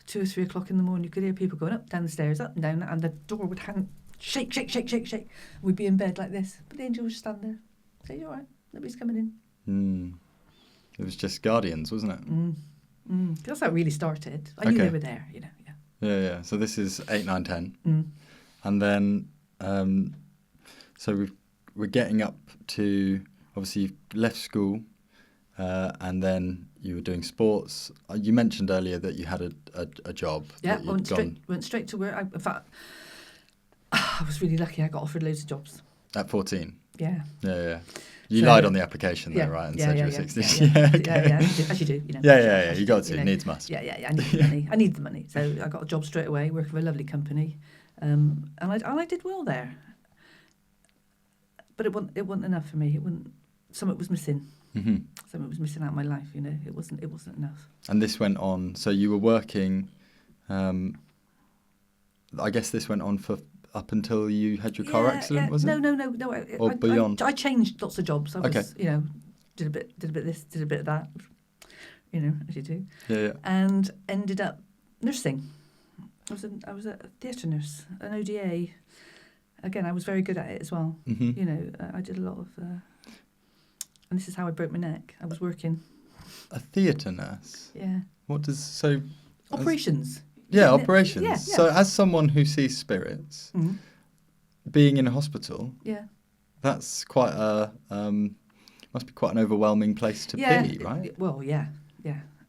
2 or 3 o'clock in the morning, you could hear people going up, down the stairs, up and down, and the door would shake. We'd be in bed like this. But the angel would just stand there. Say, you're all right, nobody's coming in. It was just guardians, wasn't it? That's how it really started. I knew they were there, you know. Yeah. So this is 8, 9, 10. And then, so we're getting up to, obviously you've left school, and then you were doing sports. You mentioned earlier that you had a job. Yeah, I went straight to work. In fact, I was really lucky. I got offered loads of jobs. At 14? Yeah. You lied on the application there, right? And said you were 16. Yeah, as you do. You know. Yeah. You got to. Needs must. Yeah. I need the money. I need the money. So I got a job straight away, working for a lovely company, and I did well there. But it wasn't enough for me. Something was missing. Something was missing out of my life. You know, it wasn't enough. And this went on. So you were working. I guess this went on for up until you had your car accident, was it? No. Or beyond? I changed lots of jobs. I was, you know, did a bit of this, did a bit of that, you know, as you do. Yeah. And ended up nursing. I was a theatre nurse, an ODA. Again, I was very good at it as well. You know, I did a lot of, and this is how I broke my neck. I was working. A theatre nurse? Yeah. What does, Operations. Operations. Yeah. So as someone who sees spirits, being in a hospital, that's quite must be quite an overwhelming place to be, right? Well, yeah.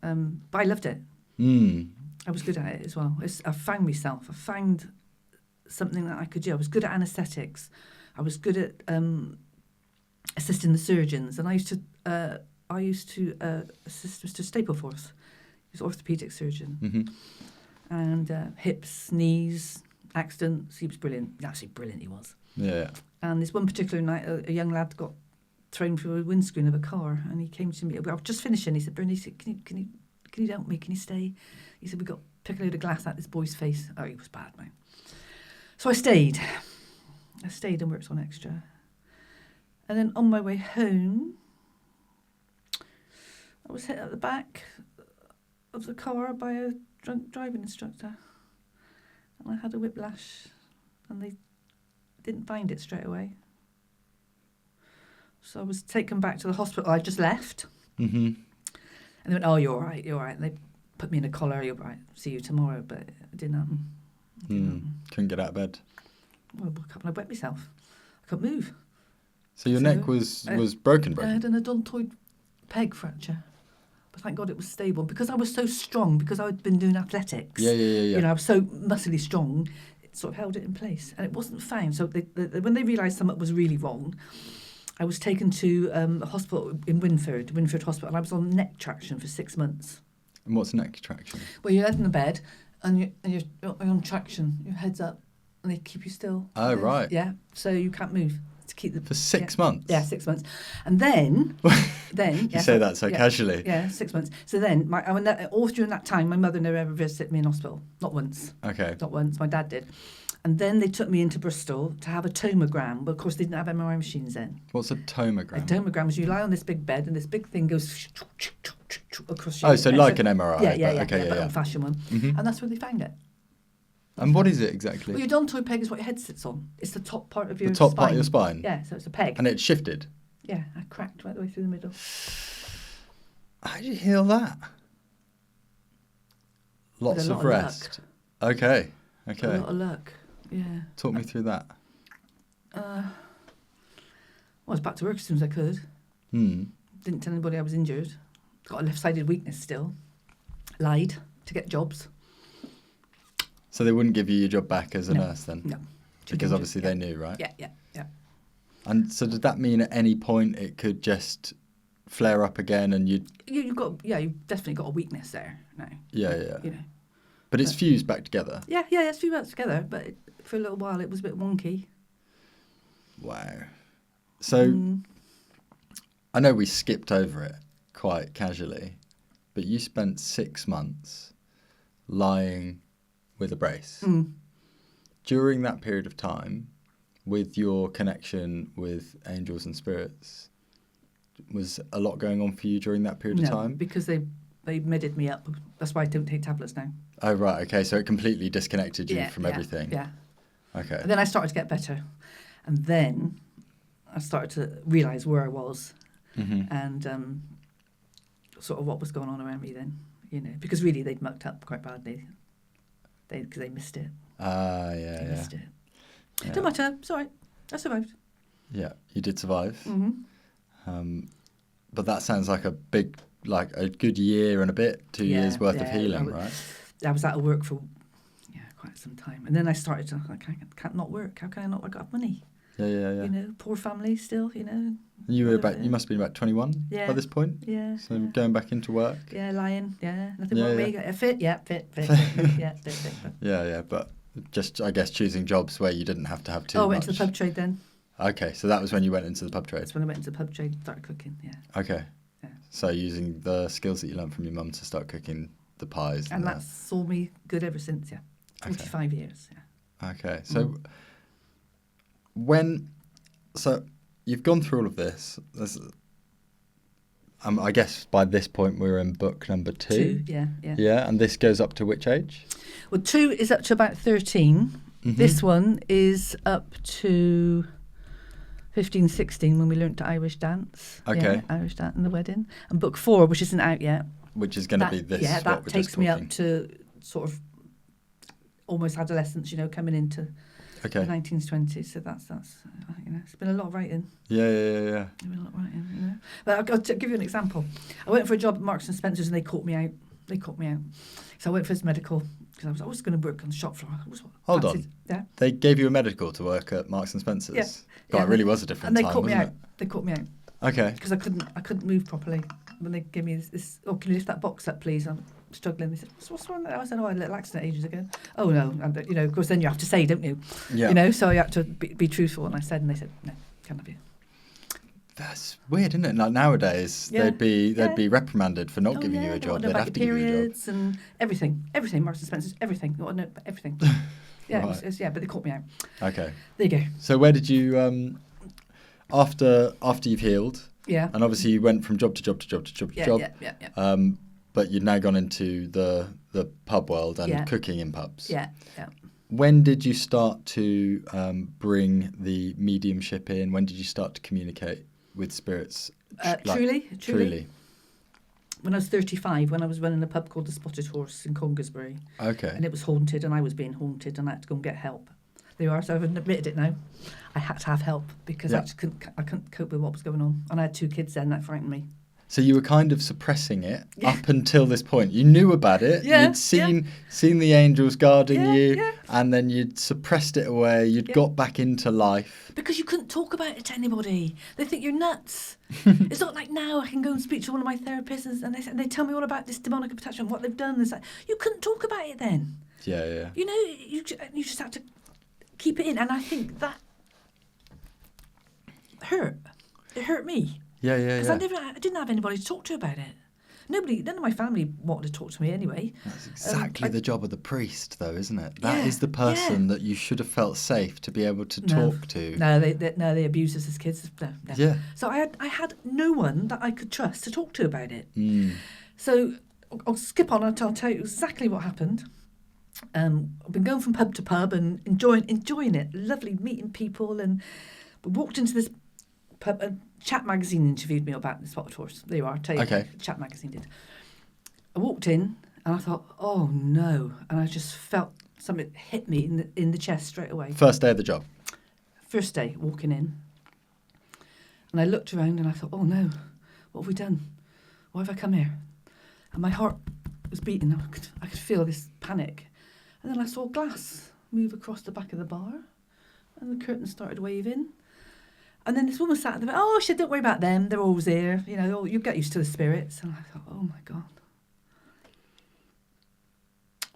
But I loved it. I was good at it as well. I found myself. I found something that I could do. I was good at anaesthetics. I was good at assisting the surgeons, and I used to assist Mr. Stapleforth, who's an orthopaedic surgeon. And hips, knees, accidents. He was brilliant. Absolutely brilliant he was. Yeah. And this one particular night, a young lad got thrown through a windscreen of a car, and he came to me. I was just finishing. He said, "Bernie, can you help me? Can you stay?" He said, "We got to pick a load of glass out this boy's face." Oh, he was bad, man. So I stayed. And worked on extra. And then on my way home, I was hit at the back of the car by a drunk driving instructor, and I had a whiplash, and they didn't find it straight away. So I was taken back to the hospital. I just left, and they went, "Oh, you're all right. And they put me in a collar. You're all right. See you tomorrow." But it didn't happen. Couldn't get out of bed. Well, I woke up and I wet myself. I couldn't move. So your neck was broken. I had an odontoid peg fracture. But thank God it was stable. Because I was so strong, because I'd been doing athletics. Yeah. You know, I was so muscly strong. sort of held it in place, and it wasn't found. So when they realised something was really wrong, I was taken to a hospital in Winford Hospital, and I was on neck traction for 6 months. And what's neck traction? Well, you're in the bed, and you're on traction, your head's up, and they keep you still. Oh, right. Yeah, so you can't move to keep the... For 6 months? Yeah, 6 months. And then... You say that so casually. Yeah, 6 months. So then, all during that time, my mother never ever visited me in hospital. Not once. Okay. Not once. My dad did. And then they took me into Bristol to have a tomogram, but of course they didn't have MRI machines then. What's a tomogram? A tomogram is you lie on this big bed and this big thing goes across your... Oh, so like an MRI? Yeah. Okay, But old-fashioned one. Mm-hmm. And that's where they found it. And what is it exactly? Well, your deltoid peg is what your head sits on. It's the top part of your The spine. top part of your spine? Yeah, so it's a peg. And it shifted? Yeah, I cracked right the way through the middle. How did you heal that? Lots of rest. Okay. A lot of luck. Yeah. Talk me through that. Well, I was back to work as soon as I could. Didn't tell anybody I was injured. Got a left-sided weakness still. Lied to get jobs. So they wouldn't give you your job back as a nurse then? No. Because obviously they knew, right? Yeah. And so did that mean at any point it could just flare up again and you've definitely got a weakness there now. Yeah. You know. But it's fused back together? Yeah, it's a few months together, but for a little while it was a bit wonky. Wow. So I know we skipped over it quite casually, but you spent 6 months lying with a brace. During that period of time, with your connection with angels and spirits, was a lot going on for you during that period of time? Because they medded me up. That's why I don't take tablets now. Oh, right, okay, so it completely disconnected you from everything. Yeah. Okay. And then I started to get better. And then I started to realise where I was and sort of what was going on around me then, you know, because really they'd mucked up quite badly. Because they missed it. They missed it. Don't matter, it's all right. I survived. Yeah, you did survive. But that sounds like a good year and a bit, 2 years worth of healing, right? I was out of work for quite some time. And then I started to, I can't not work. How can I not? I got money. Yeah. You know, poor family still, you know. You must have been about 21 by this point? Yeah. So going back into work? Yeah, lying. Yeah, nothing wrong with me. Fit. Yeah. Yeah, but just, I guess, choosing jobs where you didn't have to have too much. I went to the pub trade then. Okay, so that was when you went into the pub trade? That's when I went into the pub trade and started cooking, yeah. Okay. Yeah. So using the skills that you learned from your mum to start cooking the pies. And that's saw me good ever since, yeah. 45 years, yeah. Okay, so so you've gone through all of this. I guess by this point we're in book number 2. 2, yeah. Yeah, and this goes up to which age? Well, 2 is up to about 13. This one is up to 15, 16 when we learnt to Irish dance. Okay. Yeah, Irish dance in the wedding. And book 4, which isn't out yet. Which is going to be this. Yeah, what that we're takes just me talking. up to sort of almost adolescence, you know, coming into the 1920s. So that's you know, it's been a lot of writing. Yeah. It's been a lot of writing, you know. But I'll give you an example. I went for a job at Marks and Spencer's and they caught me out. So I went for this medical because I was always going to work on the shop floor. Hold on. Yeah. They gave you a medical to work at Marks and Spencer's? Yeah. God, it really was a different time, wasn't it? They caught me out. Okay. Because I couldn't move properly. When they gave me this, can you lift that box up, please? I'm struggling. They said, what's wrong with that? I said, I had a little accident ages ago. Oh, no. And, you know, of course, then you have to say, don't you? Yeah. You know, so I had to be truthful. And I said, and they said, no, can't have you. That's weird, isn't it? Like nowadays, they'd be reprimanded for not giving you a job. They'd have to give you a job. Periods and everything, Marks and Spencer's, everything. You want to know about everything. Yeah, Right. But they caught me out. Okay. There you go. So where did you after you've healed? Yeah. And obviously you went from job to job to job to job to job. Yeah. But you've now gone into the pub world and cooking in pubs. Yeah. When did you start to bring the mediumship in? When did you start to communicate with spirits? Truly. When I was 35, when I was running a pub called the Spotted Horse in Congersbury. Okay. And it was haunted, and I was being haunted, and I had to go and get help. There you are. So I've admitted it now. I had to have help because I couldn't cope with what was going on, and I had 2 kids then. That frightened me. So you were kind of suppressing it up until this point. You knew about it. Yeah, You'd seen the angels guarding you, yeah. and then you'd suppressed it away. You'd got back into life. Because you couldn't talk about it to anybody. They think you're nuts. It's not like now I can go and speak to one of my therapists and they tell me all about this demonic attachment, what they've done. It's like, you couldn't talk about it then. Yeah. You know, you just have to keep it in. And I think that hurt. It hurt me. Yeah. Because I didn't have anybody to talk to about it. None of my family wanted to talk to me anyway. That's exactly the job of the priest, though, isn't it? That is the person that you should have felt safe to be able to talk to. No, they abused us as kids. No. Yeah. So I had no one that I could trust to talk to about it. Mm. So I'll skip on and I'll tell you exactly what happened. I've been going from pub to pub and enjoying it. Lovely meeting people, and we walked into this pub. Chat magazine interviewed me about the spotted horse. There you are. I'll tell you. Okay. Chat magazine did. I walked in and I thought, oh no, and I just felt something hit me in the chest straight away. First day of the job. First day walking in, and I looked around and I thought, oh no, what have we done? Why have I come here? And my heart was beating. I could feel this panic, and then I saw glass move across the back of the bar, and the curtains started waving. And then this woman sat there, she said, don't worry about them, they're always there, you know, you'll get used to the spirits. And I thought, oh my God,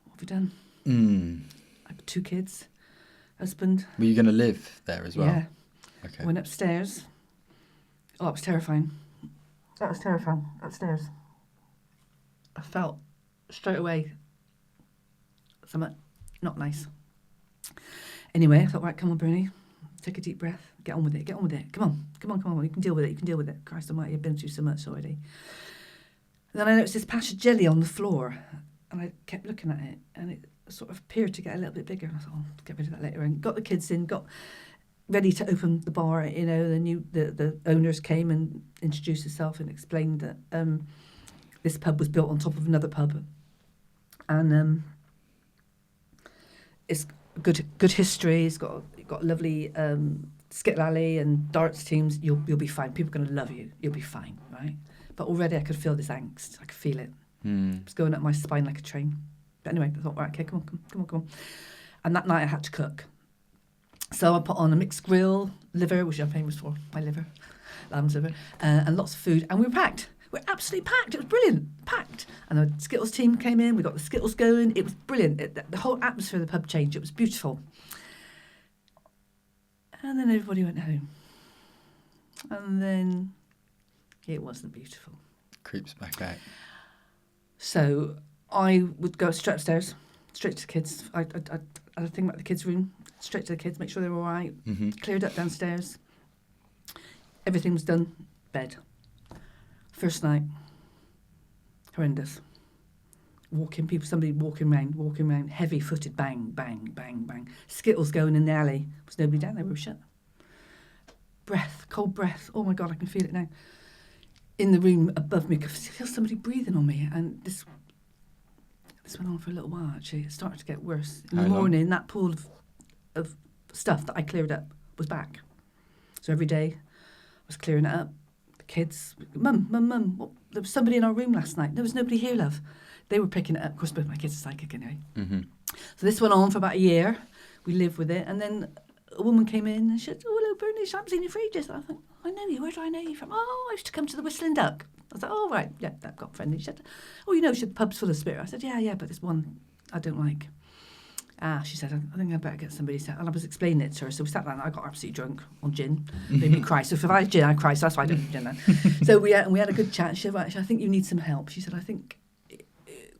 what have we done? I have 2 kids, husband. Were you going to live there as well? Yeah. Okay. Went upstairs. Oh, it was terrifying. That was terrifying, upstairs. I felt straight away something not nice. Anyway, I thought, right, come on, Bernie. Take a deep breath. Get on with it. Come on. You can deal with it. Christ almighty, I've been through so much already. And then I noticed this patch of jelly on the floor, and I kept looking at it, and it sort of appeared to get a little bit bigger. And I thought, I'll get rid of that later. And got the kids in, got ready to open the bar. You know, the owners came and introduced herself and explained that this pub was built on top of another pub, and it's good history. It's got a lovely skittle alley and darts teams. You'll be fine. People are going to love you. You'll be fine, right? But already I could feel this angst. I could feel it. It was going up my spine like a train. But anyway, I thought, right, okay, come on. And that night I had to cook. So I put on a mixed grill, liver, which I'm famous for, my liver, lamb's liver, and lots of food. And we were packed. We're absolutely packed. It was brilliant, packed. And the Skittles team came in. We got the Skittles going. It was brilliant. The whole atmosphere of the pub changed. It was beautiful. And then everybody went home. And then it wasn't beautiful. Creeps back out. So I would go straight upstairs, straight to the kids. I had a thing about the kids' room, straight to the kids, make sure they were all right. Mm-hmm. Cleared up downstairs. Everything was done. Bed. First night. Horrendous. Somebody walking around, heavy-footed, bang, bang, bang, bang. Skittles going in the alley. There was nobody down there, we were shut. Breath, cold breath. Oh my God, I can feel it now. In the room above me, I could feel somebody breathing on me, and this went on for a little while, actually. It started to get worse. In the morning, that pool of stuff that I cleared up was back. So every day, I was clearing it up. The kids, Mum, there was somebody in our room last night. There was nobody here, love. They were picking it up. Of course, both my kids are psychic anyway. Mm-hmm. So this went on for about a year. We lived with it. And then a woman came in and she said, oh, hello, Bernie, I haven't seen you for ages. I thought, I know you. Where do I know you from? Oh, I used to come to the Whistling Duck. I was like, oh, right. Yeah, that got friendly. She said, oh, you know, she said, the pub's full of spirit. I said, yeah, but there's one I don't like. She said, I think I better get somebody to... And I was explaining it to her. So we sat down and I got absolutely drunk on gin. Made me cry. So if I had gin, I cry. So that's why I don't do gin then. So we had a good chat. She said, right, I think you need some help. She said, I think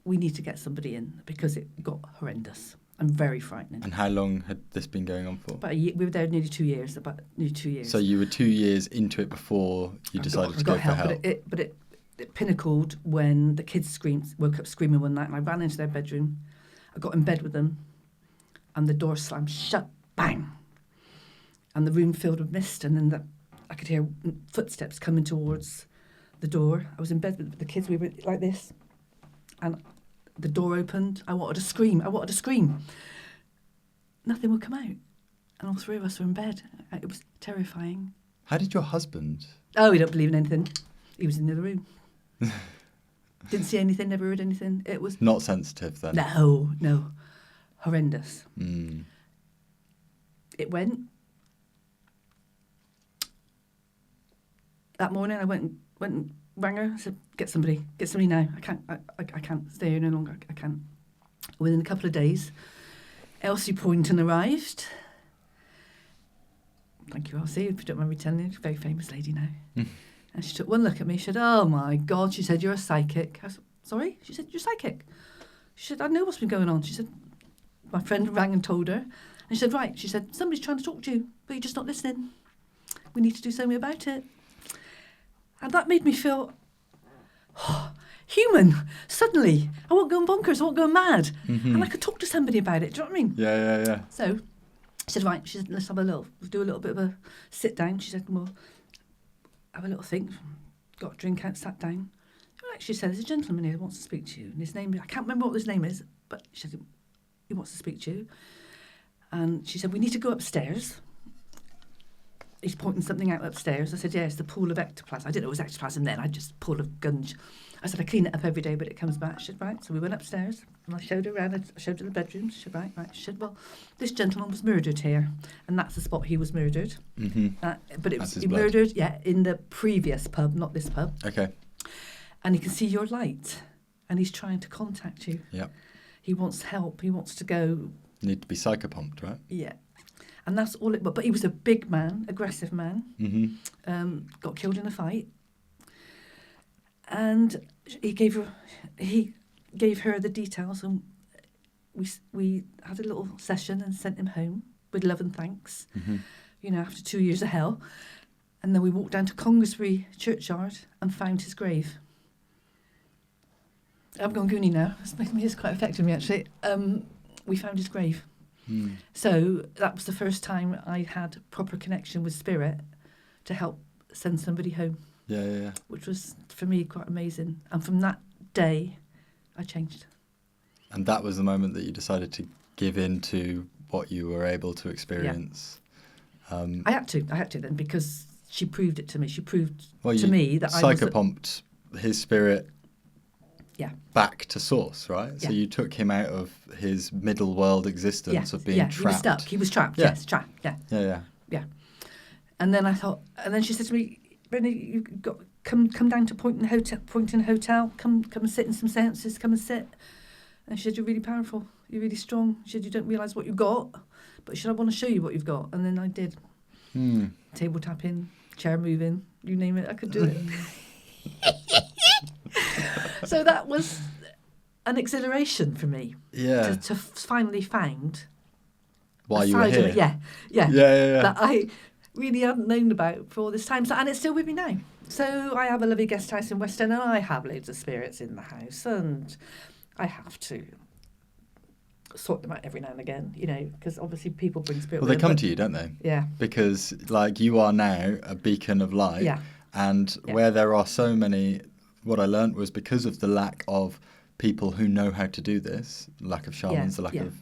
we need to get somebody in because it got horrendous and very frightening. And how long had this been going on for? About a year. We were there nearly 2 years. So you were 2 years into it before you decided to go for help. But it pinnacled when the kids woke up screaming one night, and I ran into their bedroom. I got in bed with them, and the door slammed shut, bang, and the room filled with mist, and then I could hear footsteps coming towards the door. I was in bed with the kids. We were like this, and the door opened. I wanted to scream. Nothing would come out, and all 3 of us were in bed. It was terrifying. How did your husband? Oh, he don't believe in anything. He was in the other room. Didn't see anything, never heard anything. It was... Not sensitive then? No. Horrendous. Mm. It went. That morning I went and rang her. I said, get somebody now. I can't stay here no longer. I can't. Within a couple of days, Elsie Poynton arrived. Thank you, Elsie, if you don't mind me telling you. She's a very famous lady now. And she took one look at me. She said, oh my God. She said, you're a psychic. I said, sorry? She said, you're psychic. She said, I know what's been going on. She said, my friend rang and told her. And she said, right. She said, somebody's trying to talk to you, but you're just not listening. We need to do something about it. And that made me feel human. Suddenly, I wasn't going bonkers. I wasn't going mad. Mm-hmm. And I could talk to somebody about it. Do you know what I mean? Yeah. So she said, right. She said, let's do a little bit of a sit down. She said, well, have a little think. Got a drink out, sat down. Right, she said, there's a gentleman here who wants to speak to you. And his name, I can't remember what his name is, but she said, he wants to speak to you. And she said, we need to go upstairs. He's pointing something out upstairs. I said, yeah, it's the pool of ectoplasm. I didn't know it was ectoplasm then. I just pool of gunge. I said, I clean it up every day, but it comes back. She said, right. So we went upstairs and I showed her around. I showed her the bedrooms. She said, right. She said, well, this gentleman was murdered here. And that's the spot he was murdered. Mm-hmm. But it was he murdered, in the previous pub, not this pub. Okay. And he can see your light. And he's trying to contact you. Yeah. He wants help. He wants to go. Need to be psychopumped, right? Yeah. And that's all it was. But he was a big man, aggressive man. Mm-hmm. Got killed in a fight. And he gave her the details, and we had a little session and sent him home with love and thanks. Mm-hmm. After 2 years of hell. And then we walked down to Congressbury churchyard and found his grave. I'm going goony now. It's quite affected me actually. We found his grave. So that was the first time I had proper connection with spirit to help send somebody home. Yeah. Which was, for me, quite amazing. And from that day, I changed. And that was the moment that you decided to give in to what you were able to experience. Yeah. I had to then, because she proved it to me. She proved to me that I was... psychopumped his spirit back to source, right? Yeah. So you took him out of his middle world existence of being trapped. He was stuck. He was trapped, yes, trapped, yeah. Yeah. And then I thought, and then she said to me, Berny, you've got come down to Poynton Hotel, come and sit in some seances, come and sit. And she said, you're really powerful, you're really strong. She said, you don't realise what you've got, but she said, I want to show you what you've got. And then I did. Table tapping, chair moving, you name it, I could do it. So that was an exhilaration for me. Yeah. To finally find why you were here. Yeah. That I really hadn't known about for all this time. And it's still with me now. So I have a lovely guest house in West End, and I have loads of spirits in the house, and I have to sort them out every now and again, because obviously people bring spirit. Well, they come to you, don't they? Yeah. Because you are now a beacon of light. Yeah. And where there are so many, what I learned was because of the lack of people who know how to do this, lack of shamans, the lack of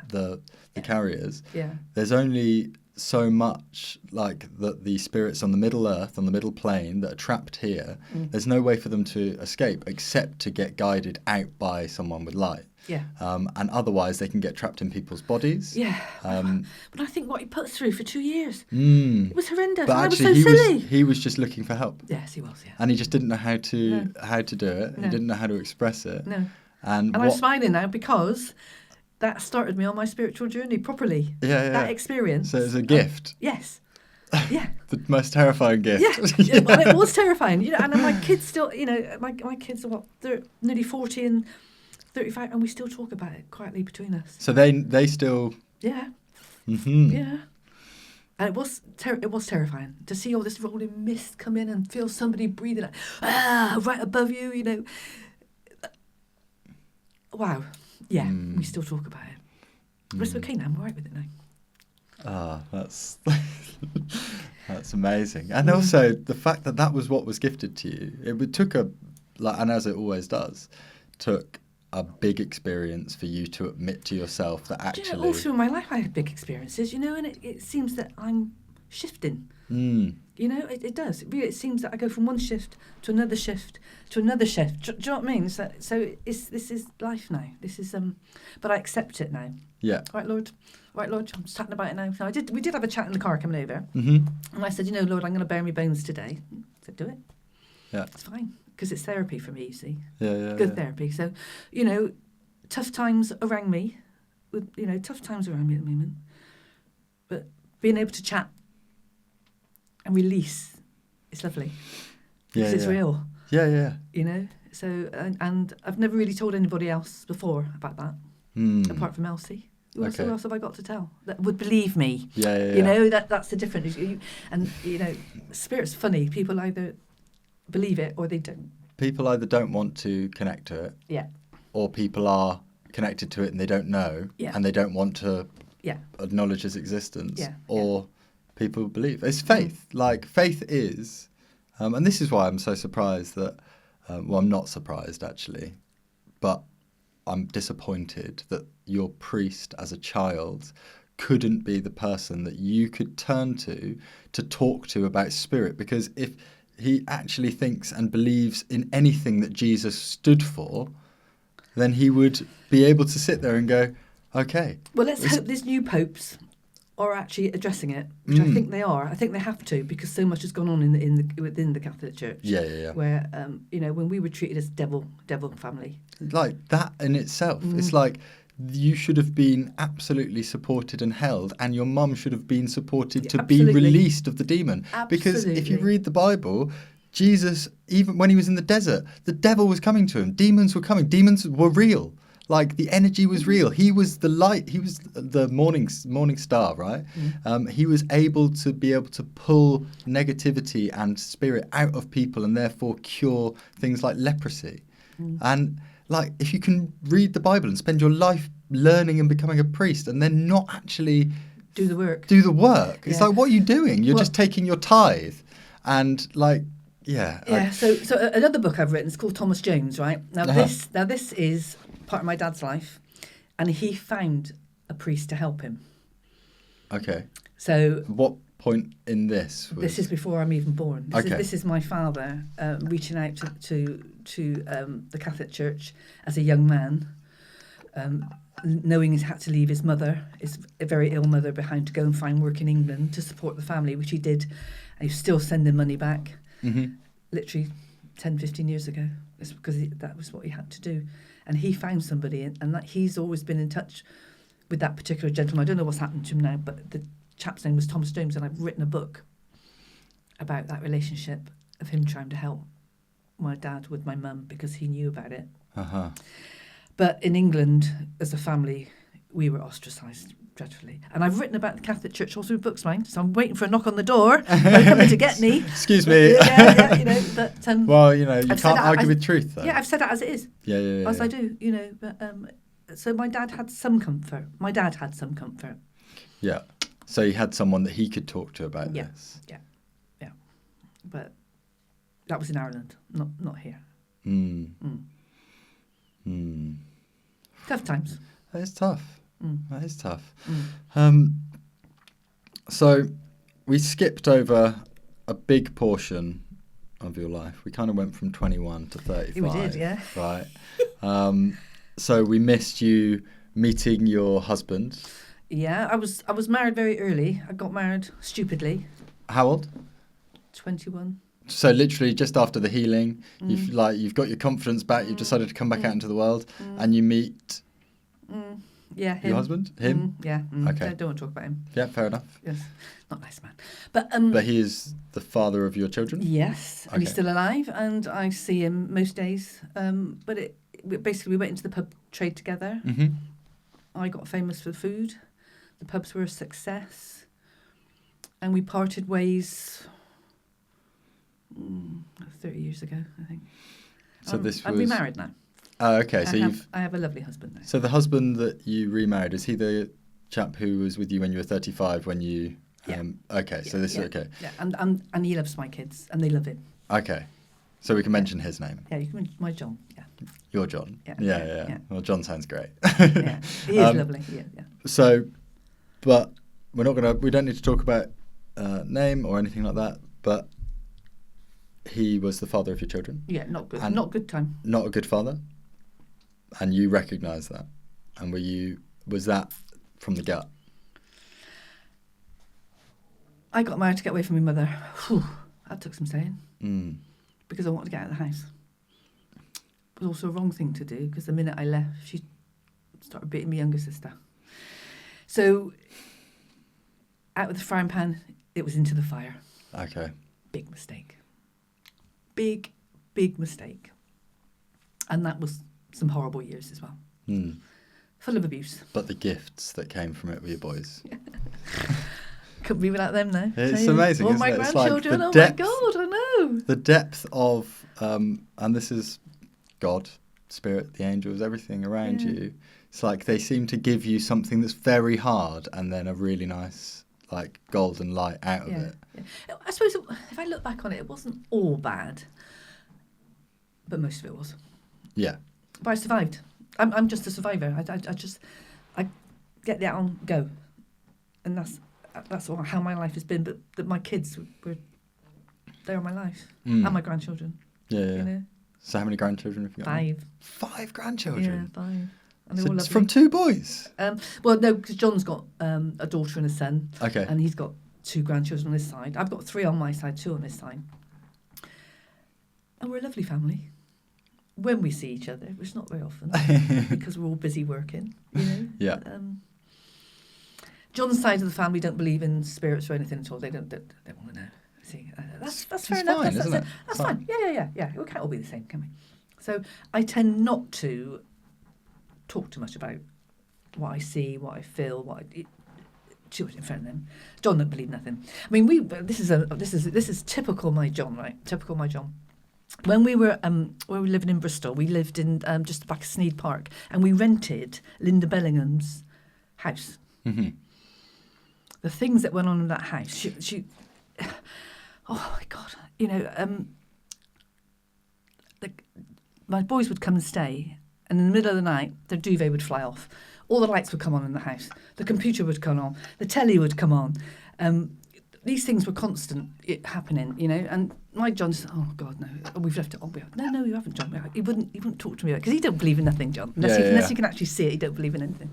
the carriers. Yeah. There's only so much the spirits on the middle earth, on the middle plane that are trapped here. There's no way for them to escape except to get guided out by someone with light. Yeah. And otherwise they can get trapped in people's bodies. Yeah. But I think what he put through for 2 years, it was horrendous. But I actually, was so silly. He was just looking for help. Yes, he was, yeah. And he just didn't know how to do it. No. He didn't know how to express it. No. And I'm smiling now because that started me on my spiritual journey properly. Yeah. That experience. So it was a gift. Yes. Yeah. The most terrifying gift. Yeah. Well, it was terrifying. And my kids still, my kids are they're nearly 40 and 35, and we still talk about it quietly between us. So they still... Yeah. Mm-hmm. Yeah. And it was terrifying to see all this rolling mist come in and feel somebody breathing right above you, Wow. Yeah, we still talk about it. But it's okay now, I'm all right with it now. That's amazing. And also the fact that was what was gifted to you. It took and as it always does, took a big experience for you to admit to yourself that actually... all through my life I had big experiences, and it seems that I'm shifting. Mm. You know, it does. It seems that I go from one shift to another shift to another shift. Do you know what I mean? So this is life now. This is but I accept it now. Yeah. Right, Lord. I'm chatting about it now. So we did have a chat in the car coming over, Mm-hmm. and I said, Lord, I'm going to bare my bones today. I said, do it. Yeah. It's fine because it's therapy for me. You see, Yeah. good therapy. So, tough times around me, tough times around me at the moment, but being able to chat and release, it's lovely. Because it's real. Yeah. So, and I've never really told anybody else before about that, apart from Elsie. Who else have I got to tell that would believe me? Yeah. That's the difference. Spirit's funny. People either believe it or they don't. People either don't want to connect to it, Yeah. or people are connected to it and they don't know, and they don't want to acknowledge its existence, or people believe. It's faith. Like, faith is, and this is why I'm so surprised that, I'm not surprised actually, but I'm disappointed that your priest as a child couldn't be the person that you could turn to talk to about spirit, because if he actually thinks and believes in anything that Jesus stood for, then he would be able to sit there and go, okay. Well, let's hope these new popes are actually addressing it, which I think they are. I think they have to, because so much has gone on within the Catholic Church. Yeah. Where when we were treated as devil family. Like that in itself, it's like you should have been absolutely supported and held, and your mum should have been supported to be released of the demon. Because if you read the Bible, Jesus, even when he was in the desert, the devil was coming to him. Demons were coming. Demons were real. Like, the energy was real. He was the light. He was the morning star, right? He was able to pull negativity and spirit out of people, and therefore cure things like leprosy. And like, if you can read the Bible and spend your life learning and becoming a priest, and then not actually do the work, it's like, what are you doing? You're just taking your tithe, and like. So another book I've written is called Thomas Jones, right? Now this is part of my dad's life, and he found a priest to help him. Okay. So what point in this? This is before I'm even born. This is my father reaching out to the Catholic Church as a young man, knowing he had to leave his mother, his very ill mother, behind to go and find work in England to support the family, which he did, and he's still sending money back. Literally 10, 15 years ago. It's because that was what he had to do. And he found somebody, and that he's always been in touch with that particular gentleman. I don't know what's happened to him now, but the chap's name was Thomas Jones, and I've written a book about that relationship of him trying to help my dad with my mum because he knew about it. But in England, as a family, we were ostracised dreadfully. And I've written about the Catholic Church all through books, mine, so I'm waiting for a knock on the door. They're coming to get me. Excuse me. But well, you can't argue with truth, though. Yeah, I've said it as it is. Yeah. As I do, but so my dad had some comfort. Yeah. So he had someone that he could talk to about this. Yeah. But that was in Ireland, not here. Tough times. That is tough. That is tough. So we skipped over a big portion of your life. We kind of went from 21 to 35. We did, yeah. Right. So we missed you meeting your husband. Yeah, I was married very early. I got married stupidly. How old? 21. So literally just after the healing, you've got your confidence back. You've decided to come back out into the world, and you meet. Yeah, him. Your husband? Him? Yeah. Okay. I don't want to talk about him. Yeah, fair enough. Yes. Not a nice man. But he is the father of your children? Yes. And he's still alive, and I see him most days. But basically we went into the pub trade together. I got famous for the food. The pubs were a success. And we parted ways 30 years ago, I think. So I'm remarried now. Oh, okay. I have a lovely husband now. So the husband that you remarried, is he the chap who was with you when you were 35 when you... Okay, so this is okay. Yeah, and he loves my kids, and they love him. Okay. So we can mention his name. Yeah, you can mention my John, yeah. Your John? Yeah. Well, John sounds great. Yeah, he is lovely, yeah. So, but we don't need to talk about name or anything like that, but he was the father of your children. Yeah, not good. And Not good time. Not a good father, and you recognise that. And was that from the gut? I got married to get away from my mother. Whew, that took some saying. Mm. Because I wanted to get out of the house. It was also a wrong thing to do, because the minute I left, she started beating my younger sister. So, out of the frying pan, it was into the fire. Okay. Big mistake. Big mistake. And that was some horrible years as well. Mm. Full of abuse. But the gifts that came from it were your boys. Couldn't be without them now. It's amazing, All isn't my it? It's like grandchildren, the oh depth- my God, I know. The depth of, and this is God, Spirit, the angels, everything around you. It's like they seem to give you something that's very hard and then a really nice, like, golden light out of it. Yeah. I suppose if I look back on it, it wasn't all bad, but most of it was. Yeah. But I survived. I'm just a survivor. I get out and go, and that's how my life has been. But that my kids they're my life, and my grandchildren. Yeah. You know? So how many grandchildren have you got? 5. 5 grandchildren? Yeah, 5. And they're So all it's lovely. from 2 boys? Well, no, because John's got a daughter and a son. Okay. And he's got 2 grandchildren on his side. I've got 3 on my side, 2 on his side. And we're a lovely family. When we see each other, which is not very often, because we're all busy working, you know. Yeah. John's side of the family don't believe in spirits or anything at all. They don't want to know. See, that's fair It's enough. fine, That's isn't it? That's It's fine. Yeah. We can't all be the same, can we? So I tend not to talk too much about what I see, what I feel, too much in front of them. John don't believe nothing. I mean, this is typical my John, right? Typical my John. When we were living in Bristol, we lived in just the back of Sneyd Park, and we rented Linda Bellingham's house. Mm-hmm. The things that went on in that house, she oh my God, you know, my boys would come and stay, and in the middle of the night, their duvet would fly off. All the lights would come on in the house. The computer would come on. The telly would come on. These things were constant happening, you know. And my John said, "Oh God, no, we've left it on." No, you haven't, John. He wouldn't talk to me because he don't believe in nothing, John. Unless you can actually see it, he don't believe in anything.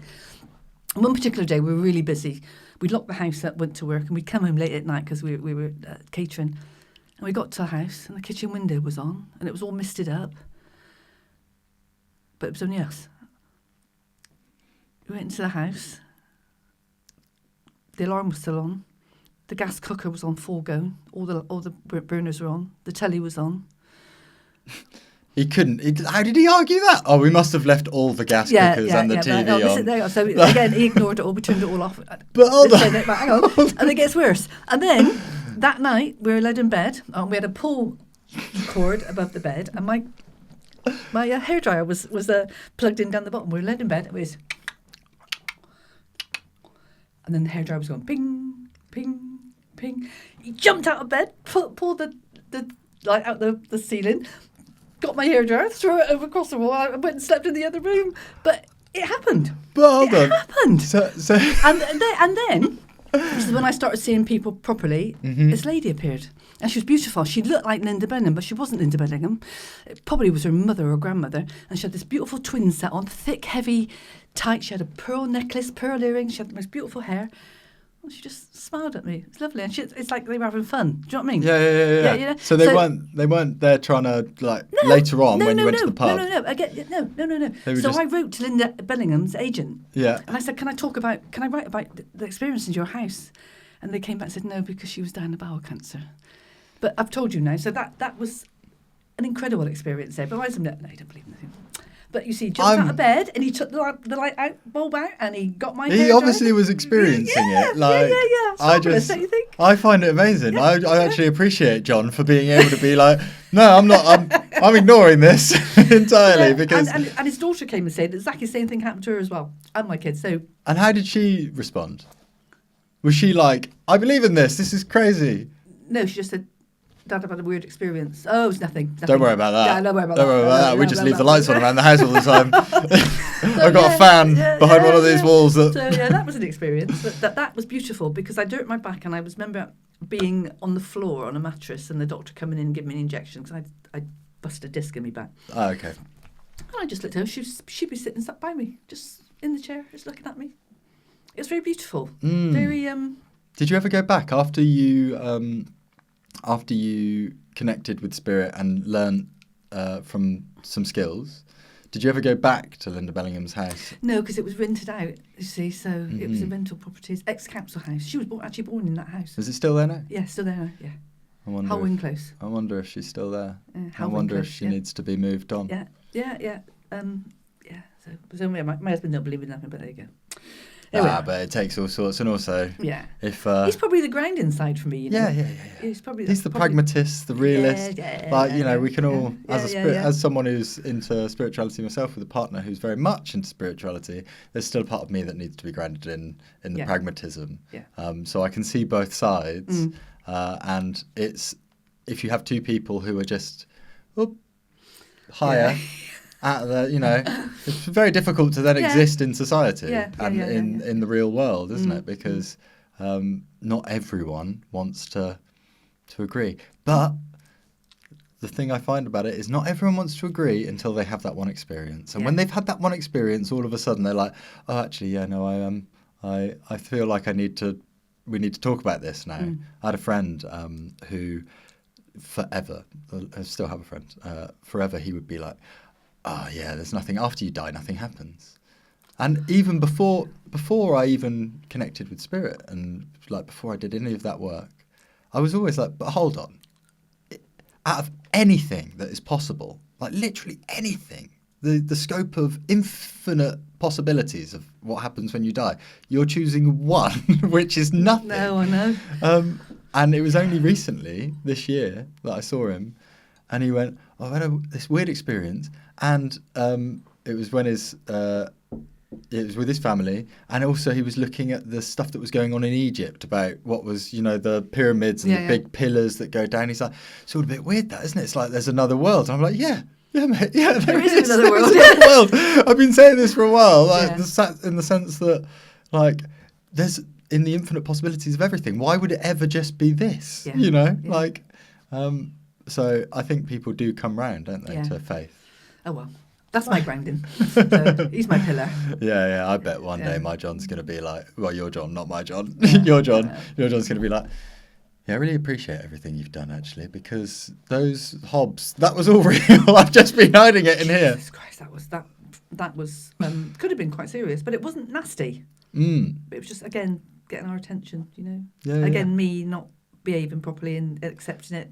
And one particular day, we were really busy. We'd locked the house up, went to work, and we'd come home late at night because we were catering. And we got to the house, and the kitchen window was on, and it was all misted up. But it was only us. We went into the house. The alarm was still on. The gas cooker was on full go. All the burners were on. The telly was on. How did he argue that? Oh, we must have left all the gas cookers and the TV on. So again, he ignored it all. We turned it all off. But hold on. Hang on. And it gets worse. And then that night we were laid in bed. We had a pull cord above the bed, and my hairdryer was plugged in down the bottom. We were laid in bed. It was, and then the hairdryer was going ping, ping, ping. He jumped out of bed, pulled the light out the ceiling, got my hairdryer, threw it over across the wall. I went and slept in the other room. But it happened. But hold on. It happened. So and then this is when I started seeing people properly. Mm-hmm. This lady appeared. And she was beautiful. She looked like Linda Bellingham, but she wasn't Linda Bellingham. It probably was her mother or grandmother. And she had this beautiful twin set on, thick, heavy, tight. She had a pearl necklace, pearl earrings. She had the most beautiful hair. And she just smiled at me. It's lovely. And it's like they were having fun. Do you know what I mean? Yeah. You know? So they weren't there trying to later on when you went to the pub. No. So I wrote to Linda Bellingham's agent. Yeah. And I said, can I write about the experience in your house? And they came back and said no, because she was dying of bowel cancer. But I've told you now, so that was an incredible experience there. But I was no, you don't believe nothing. But you see, jumped out of bed and he took the light bulb out and he got my hair He obviously dried. was experiencing it. Fabulous, don't you think? I find it amazing. I actually appreciate John for being able to be like, no, I'm not. I'm ignoring this entirely because. And his daughter came and said exactly the same thing happened to her as well, and my kids. So. And how did she respond? Was she like, I believe in this. This is crazy? No, she just said, Dad, I've had a weird experience. Oh, it's nothing. Don't worry about that. Yeah, don't worry about that. We just leave the lights on around the house all the time. I've got a fan behind one of these walls. So that was an experience. But that was beautiful because I hurt my back and I remember being on the floor on a mattress and the doctor coming in and giving me an injection because I busted a disc in my back. Oh, okay. And I just looked at her. She'd be sitting sat by me, just in the chair, just looking at me. It was very beautiful. Very. Did you ever go back after you connected with spirit and learnt from some skills? Did you ever go back to Linda Bellingham's house? No, because it was rented out, you see, so it was a rental properties, ex-council house. She was actually born in that house. Is it still there now? Yeah, still there now, yeah. I wonder Howling Close. I wonder if she's still there. I Howling wonder Close, if she needs to be moved on. Yeah. So my husband don't believe in nothing, but there you go. Anyway. But it takes all sorts, and also if he's probably the grounding side for me, you know. Yeah. He's the pragmatist, the realist. We can all as someone who's into spirituality myself, with a partner who's very much into spirituality, there's still a part of me that needs to be grounded in the pragmatism. So I can see both sides, and it's if you have two people who are just higher. At the, it's very difficult to then exist in society and in the real world, isn't it? Because not everyone wants to agree. But the thing I find about it is not everyone wants to agree until they have that one experience. And when they've had that one experience, all of a sudden they're like, oh, actually, I feel like we need to talk about this now. I had a friend who forever, I still have a friend, forever he would be like, oh yeah, there's nothing, after you die, nothing happens. And even before I even connected with spirit and like before I did any of that work, I was always like, but hold on, out of anything that is possible, like literally anything, the scope of infinite possibilities of what happens when you die, you're choosing one, which is nothing. No, I know. And it was only recently, this year, that I saw him, and he went, oh, I had this weird experience, and it was when it was with his family, and also he was looking at the stuff that was going on in Egypt about what was, the pyramids and the big pillars that go down. He's like, it's all a bit weird, that, isn't it? It's like there's another world. And I'm like, yeah, mate, there is another world. I've been saying this for a while, in the sense that, like, there's in the infinite possibilities of everything. Why would it ever just be this? So I think people do come round, don't they, to faith. Oh, well, that's my grounding. So he's my pillar. Yeah, I bet one day my John's going to be like, well, your John, not my John. Your John's going to be like, yeah, I really appreciate everything you've done, actually, because those hobs, that was all real. I've just been hiding it in here. Jesus Christ, that was could have been quite serious, but it wasn't nasty. But it was just, again, getting our attention, me not behaving properly and accepting it.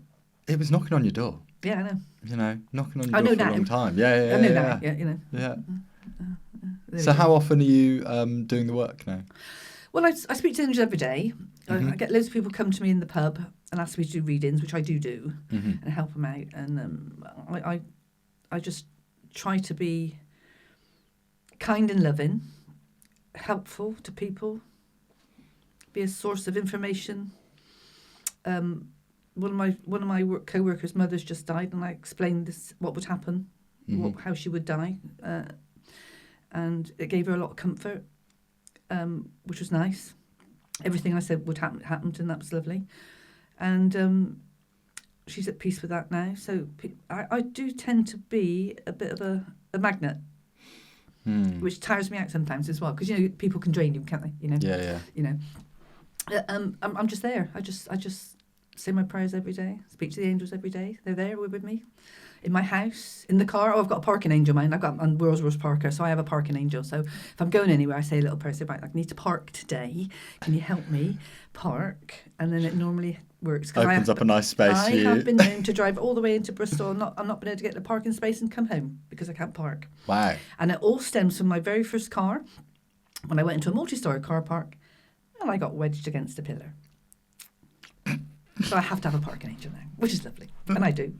It was knocking on your door. Yeah, I know. Knocking on your door for a long time. Yeah. I know now. Yeah. So how often are you doing the work now? Well, I speak to angels every day. I get loads of people come to me in the pub and ask me to do readings, which I do, and help them out. And I just try to be kind and loving, helpful to people, be a source of information. One of my co-workers' mothers just died, and I explained what would happen, how she would die, and it gave her a lot of comfort, which was nice. Everything I said would happened, and that was lovely. And she's at peace with that now. So I do tend to be a bit of a magnet, which tires me out sometimes as well, because people can drain you, can't they? I'm just there. I just say my prayers every day, speak to the angels every day. They're there with me, in my house, in the car. Oh, I've got a parking angel, mine. I'm world's worst parker, so I have a parking angel. So if I'm going anywhere, I say a little prayer, say, right, I need to park today. Can you help me park? And then it normally works. Opens up a nice space for you. I have been known to drive all the way into Bristol. I'm not been able to get the parking space and come home because I can't park. Wow. And it all stems from my very first car, when I went into a multi-storey car park, and I got wedged against a pillar. So I have to have a parking angel now, which is lovely. And I do.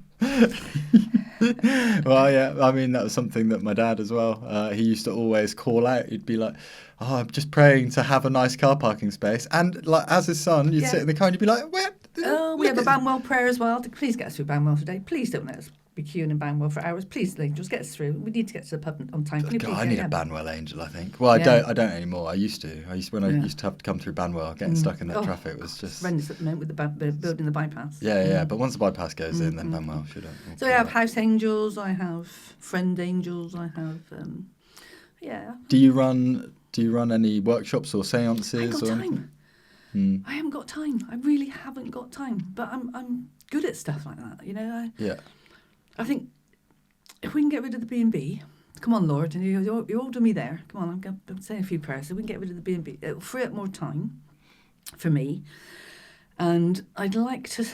Well, yeah, I mean, that was something that my dad as well, he used to always call out. He'd be like, oh, I'm just praying to have a nice car parking space. And like as his son, you'd sit in the car and you'd be like, where? Oh, we have a Banwell prayer as well. Please get us through Banwell today. Please don't let us be queuing in Banwell for hours. Please, just get us through. We need to get to the pub on time. Can you God, please I get need in?" a Banwell angel, I think. Well, Yeah. I don't anymore. I used to. When I Yeah. used to have to come through Banwell, getting stuck in that traffic was It's just... horrendous at the moment with the building the bypass. Yeah. But once the bypass goes in, then Banwell should have... So I have house angels, I have friend angels, I have Do you run any workshops or I seances? ain't got or time. anything? I haven't got time. I really haven't got time. But I'm good at stuff like that. Yeah. I think if we can get rid of the B&B, come on, Lord, and you're holding me there. Come on, I'm going to say a few prayers. So we can get rid of the B&B. It'll free up more time for me. And I'd like to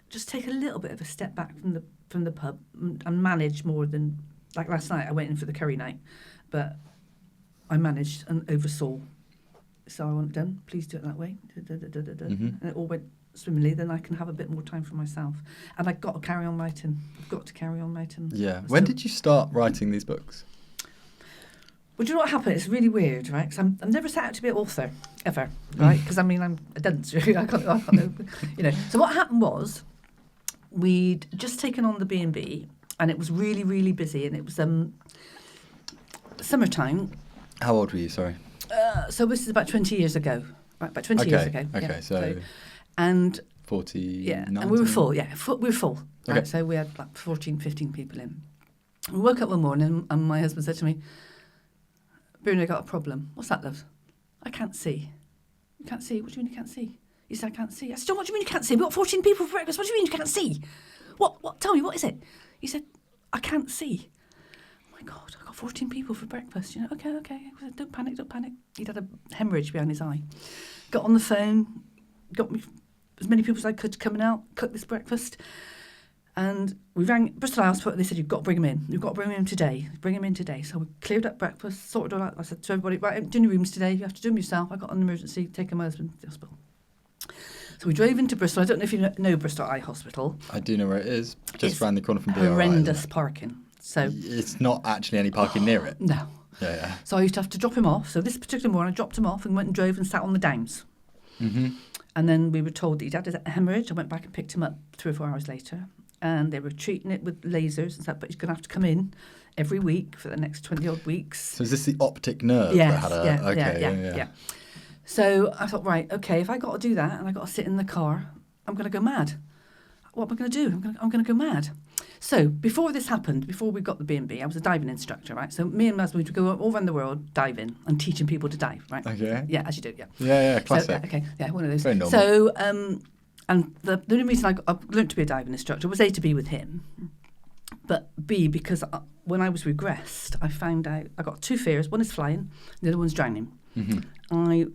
just take a little bit of a step back from the pub and manage more than, like last night, I went in for the curry night, but I managed and oversaw. So I want it done. Please do it that way. And it all went swimmingly. Then I can have a bit more time for myself. And I've got to carry on writing. Yeah. When did you start writing these books? Well, do you know what happened? It's really weird, right? Because I've never set out to be an author, ever, right? Because I'm a dunce, really. I can't, So what happened was, we'd just taken on the B&B, and it was really, really busy, and it was summertime. How old were you, sorry? So this is about 20 years ago. Right, about 20 years ago. Okay, yeah. so... And... 49? Yeah, and we were full, we were full. Right? Okay. So we had like 14, 15 people in. We woke up one morning, and my husband said to me, "Bernie, I got a problem." "What's that, love?" "I can't see." "You can't see? What do you mean you can't see?" He said, "I can't see." I said, "What do you mean you can't see? We've got 14 people for breakfast. What do you mean you can't see?" What? Tell me, what is it?" He said, "I can't see." "Oh my God, I got 14 people for breakfast." Okay. I said, Don't panic. He'd had a hemorrhage behind his eye. Got on the phone, got me as many people as I could coming out, cook this breakfast. And we rang Bristol Hospital, and they said, "You've got to bring him in. You've got to bring him in today. So we cleared up breakfast, sorted all out. I said to everybody, "Right, do your rooms today. You have to do them yourself." I got an emergency, taking my husband to the hospital. So we drove into Bristol. I don't know if you know Bristol Eye Hospital. I do know where it is. Just It's round the corner from BRI. horrendous parking. So It's not actually any parking near it. no. Yeah. So I used to have to drop him off. So this particular morning, I dropped him off and went and drove and sat on the Downs. Mm-hmm. And then we were told that he'd had a hemorrhage. I went back and picked him up 3 or 4 hours later. And they were treating it with lasers and stuff, but he's going to have to come in every week for the next 20-odd weeks. So is this the optic nerve Yes, that had a... yeah. So I thought, right, okay, if I got to do that and I got to sit in the car, I'm going to go mad. What am I going to do? I'm going to go mad. So before this happened, before we got the B&B, I was a diving instructor, right? So me and my husband would go all around the world diving and teaching people to dive, right? Okay. Yeah, as you do, yeah. Yeah, classic. So, okay, yeah, one of those. Very normal. So, and the only reason I learned to be a diving instructor was A, to be with him, but B, because when I was regressed, I found out I got 2 fears. One is flying, the other one's drowning. Mm-hmm. I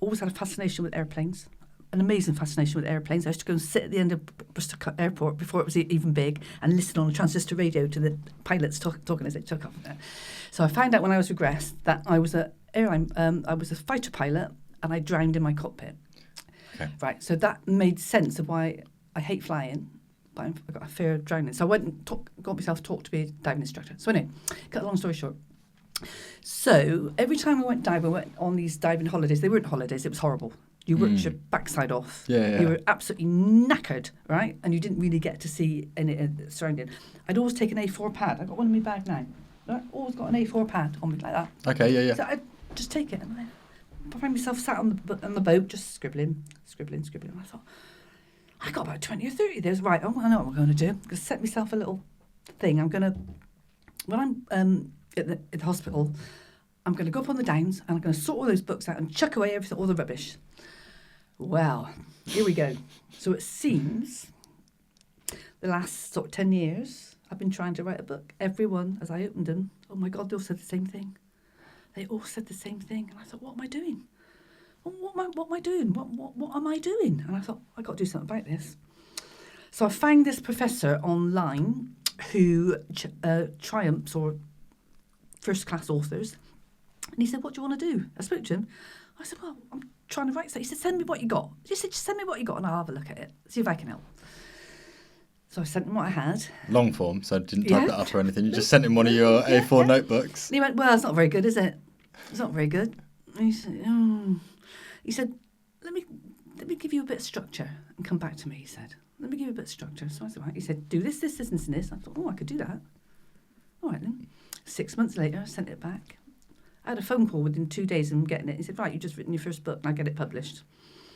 always had a fascination with airplanes, an amazing fascination with airplanes. I used to go and sit at the end of Bristol Airport before it was even big and listen on a transistor radio to the pilots talking as they took off. So I found out when I was regressed that I was a fighter pilot and I drowned in my cockpit. Okay. Right, so that made sense of why I hate flying, but I got a fear of drowning. So I went and got myself taught to be a diving instructor. So anyway, cut a long story short. So every time I went diving, I went on these diving holidays. They weren't holidays, it was horrible. You worked your backside off. Yeah. You were absolutely knackered, right? And you didn't really get to see any surrounding. I'd always take an A4 pad. I've got one in my bag now. Right? Always got an A4 pad on me like that. Okay, yeah. So I'd just take it and I find myself sat on the boat just scribbling. And I thought, I got about 20 or 30 of those. Right, I know what I'm going to do. I'm going to set myself a little thing. I'm going to, when I'm at the hospital, I'm going to go up on the Downs and I'm going to sort all those books out and chuck away everything, all the rubbish. Well, here we go. So it seems the last sort of 10 years, I've been trying to write a book. Everyone, as I opened them, oh my God, they all said the same thing. They all said the same thing. And I thought, what am I doing? What am I doing? What am I doing? And I thought, I've got to do something about this. So I found this professor online who triumphs or first-class authors. And he said, what do you want to do? I spoke to him. I said, well, I'm trying to write something. He said, send me what you got. He said, just send me what you got and I'll have a look at it. See if I can help. So I sent him what I had. Long form, so I didn't type it up or anything. You just sent him one of your A4 notebooks. And he went, well, it's not very good, is it? It's not very good. And he said, let me give you a bit of structure and come back to me, he said. let me give you a bit of structure. So I said, right. He said, do this, this, this, and this. I thought, oh, I could do that. All right then. 6 months later, I sent it back. I had a phone call within 2 days of him getting it. He said, right, you've just written your first book, and I get it published.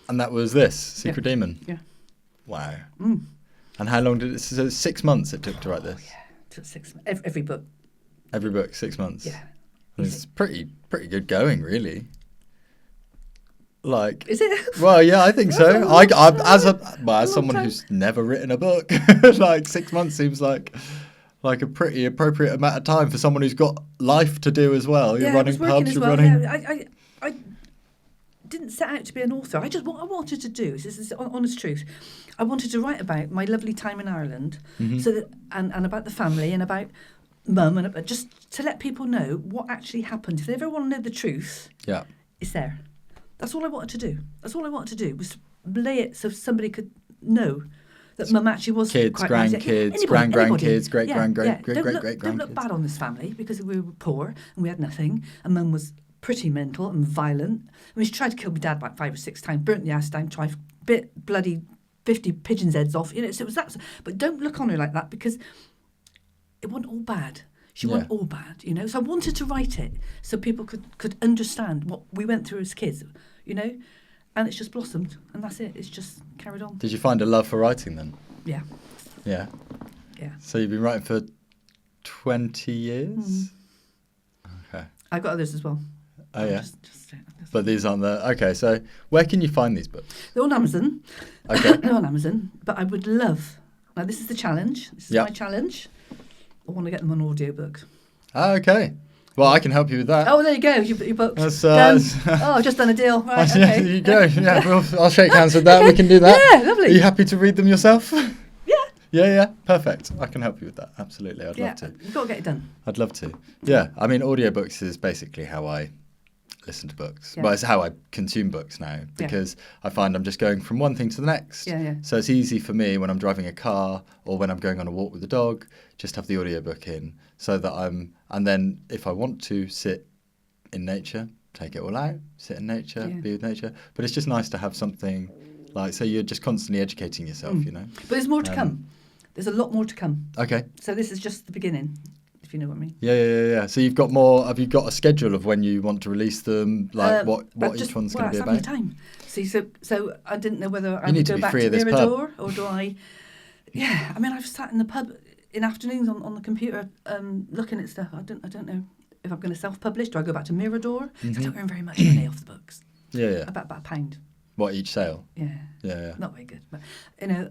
And that was this, Secret Demon? Yeah. Wow. Mm. And how long did it... So 6 months it took to write this? Yeah, it took 6 months. Every book. Every book, 6 months? Yeah. It's pretty good going, really. Like... Is it? Well, yeah, I think so. As someone time. who's never written a book, like 6 months seems like a pretty appropriate amount of time for someone who's got life to do as well. You're running pubs, you're running... Yeah, I didn't set out to be an author. What I wanted to do, this is the honest truth, I wanted to write about my lovely time in Ireland, so that and about the family and about mum, and just to let people know what actually happened. If they ever want to know the truth, Yeah. it's there. That's all I wanted to do. That's all I wanted to do, was lay it so somebody could know that mum actually was Kids, quite nice. grandkids, grand-grandkids, great-grand-great-great-great-great-grandkids. Don't look bad on this family because we were poor and we had nothing, and mum was pretty mental and violent. I mean, she tried to kill my dad about 5 or 6 times, burnt the house down, bit bloody 50 pigeons' heads off. So it was that. But don't look on her like that, because it wasn't all bad. She wasn't all bad, So I wanted to write it so people could understand what we went through as kids, And it's just blossomed, and that's it. It's just carried on. Did you find a love for writing then? Yeah. Yeah. Yeah. So you've been writing for 20 years? Mm. Okay. I've got others as well. Oh, yeah. Just but these aren't the... Okay, so where can you find these books? they're on Amazon. Okay. They're on Amazon, but I would love... Now, this is the challenge. This is my challenge. I want to get them on audiobook. Oh, okay. Well, I can help you with that. Oh, there you go. Your book. That's, done. I've just done a deal. Right, okay. There you go. Yeah, I'll shake hands with that. Okay. We can do that. Yeah, lovely. Are you happy to read them yourself? Yeah. Yeah. Perfect. I can help you with that. Absolutely. I'd love to. You've got to get it done. I'd love to. Yeah. I mean, audiobooks is basically how I listen to books. Yeah. Well, it's how I consume books now, because I find I'm just going from one thing to the next. Yeah. So it's easy for me when I'm driving a car or when I'm going on a walk with the dog, just have the audiobook in, so that and then if I want to sit in nature, take it all out, sit in nature, be with nature. But it's just nice to have something so you're just constantly educating yourself, But there's more to come. There's a lot more to come. Okay. So this is just the beginning, if you know what I mean. Yeah. So you've got more. Have you got a schedule of when you want to release them? What each one's going to be about? Time. See, so I didn't know whether I need would to go be back free to of this Mirador, or do I? Yeah, I mean, I've sat in the pub in afternoons on the computer looking at stuff. I don't know if I'm going to self-publish. Do I go back to Mirador? I don't earn very much money off the books. Yeah. About £1. What, each sale? Yeah. Not very good, but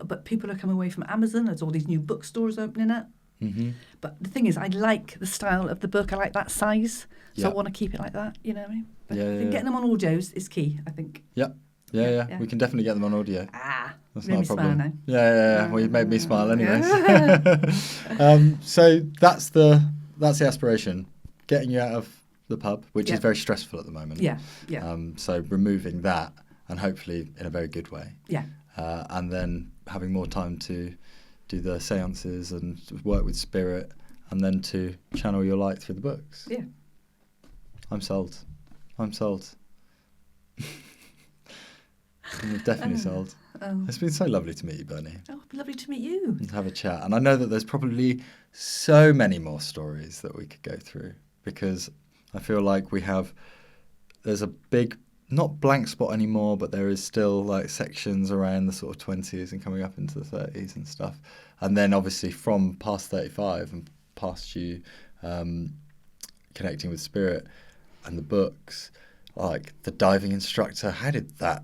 but people are coming away from Amazon. There's all these new bookstores opening up. Mm-hmm. But the thing is, I like the style of the book. I like that size, so I want to keep it like that. You know what I mean? But getting them on audios is key, I think. Yeah. We can definitely get them on audio. That's not a problem. Smile now. Yeah. Well, you've made me smile anyway. So that's the aspiration, getting you out of the pub, which is very stressful at the moment. Yeah. So removing that, and hopefully in a very good way. Yeah. And then having more time to do the seances and work with spirit, and then to channel your light through the books. Yeah. I'm sold. I'm definitely sold. It's been so lovely to meet you, Bernie. Oh, lovely to meet you. And have a chat. And I know that there's probably so many more stories that we could go through, because I feel like there's a big, not blank spot anymore, but there is still sections around the sort of 20s and coming up into the 30s and stuff. And then obviously from past 35 and past you connecting with spirit and the books, like the diving instructor, how did that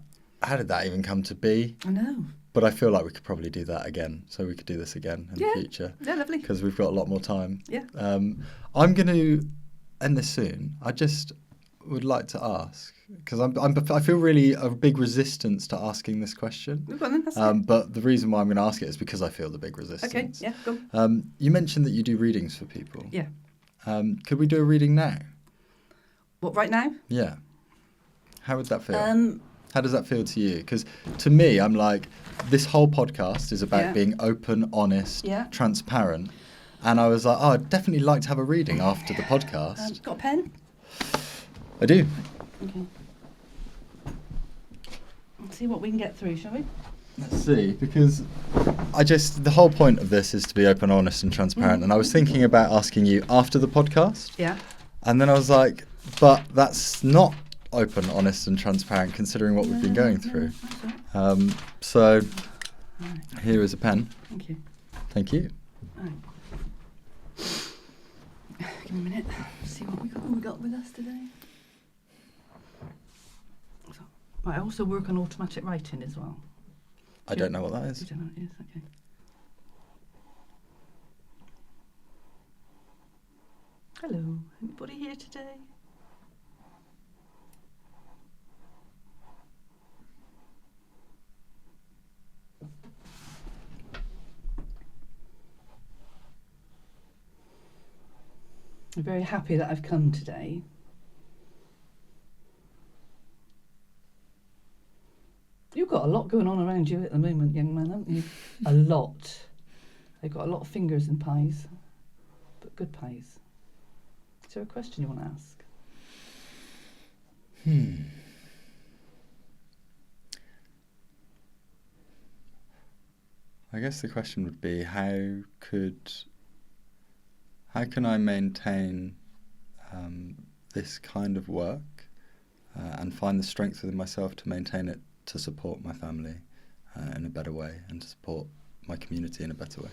even come to be? I know. But I feel like we could probably do that again. So we could do this again in the future. Yeah, lovely. Because we've got a lot more time. Yeah. I'm going to end this soon. I just would like to ask, because I feel really a big resistance to asking this question. Well, then, that's it. But the reason why I'm going to ask it is because I feel the big resistance. Okay, yeah, go. You mentioned that you do readings for people. Yeah. Could we do a reading now? What, right now? Yeah. How would that feel? How does that feel to you? Because to me, I'm like, this whole podcast is about being open, honest, transparent. And I was like, I'd definitely like to have a reading after the podcast. Got a pen? I do. Okay. Let's see what we can get through, shall we? Let's see, because the whole point of this is to be open, honest and transparent. And I was thinking about asking you after the podcast. Yeah. And then I was like, but that's not open, honest and transparent considering what we've been going through. That's right. So Right. here is a pen. Thank you. Thank you. Right. Give me a minute. See what we got with us today. So, right, I also work on automatic writing as well. I don't know what that You is. don't know what it is? Okay. Hello. Anybody here today? I'm very happy that I've come today. You've got a lot going on around you at the moment, young man, haven't you? A lot. They've got a lot of fingers in pies, but good pies. Is there a question you want to ask? I guess the question would be how can I maintain this kind of work and find the strength within myself to maintain it to support my family in a better way and to support my community in a better way?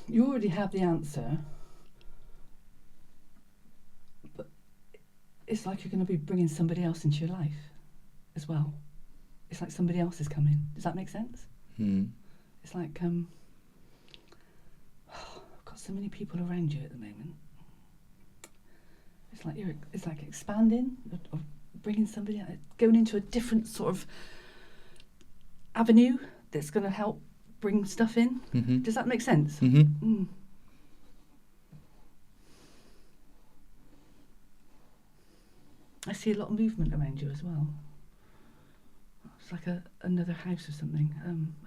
You already have the answer, but it's like you're going to be bringing somebody else into your life as well. It's like somebody else is coming. Does that make sense? It's like I've got so many people around you at the moment. It's like expanding or bringing somebody out, going into a different sort of avenue that's going to help bring stuff in. Does that make sense? I see a lot of movement around you as well. It's like another house or something,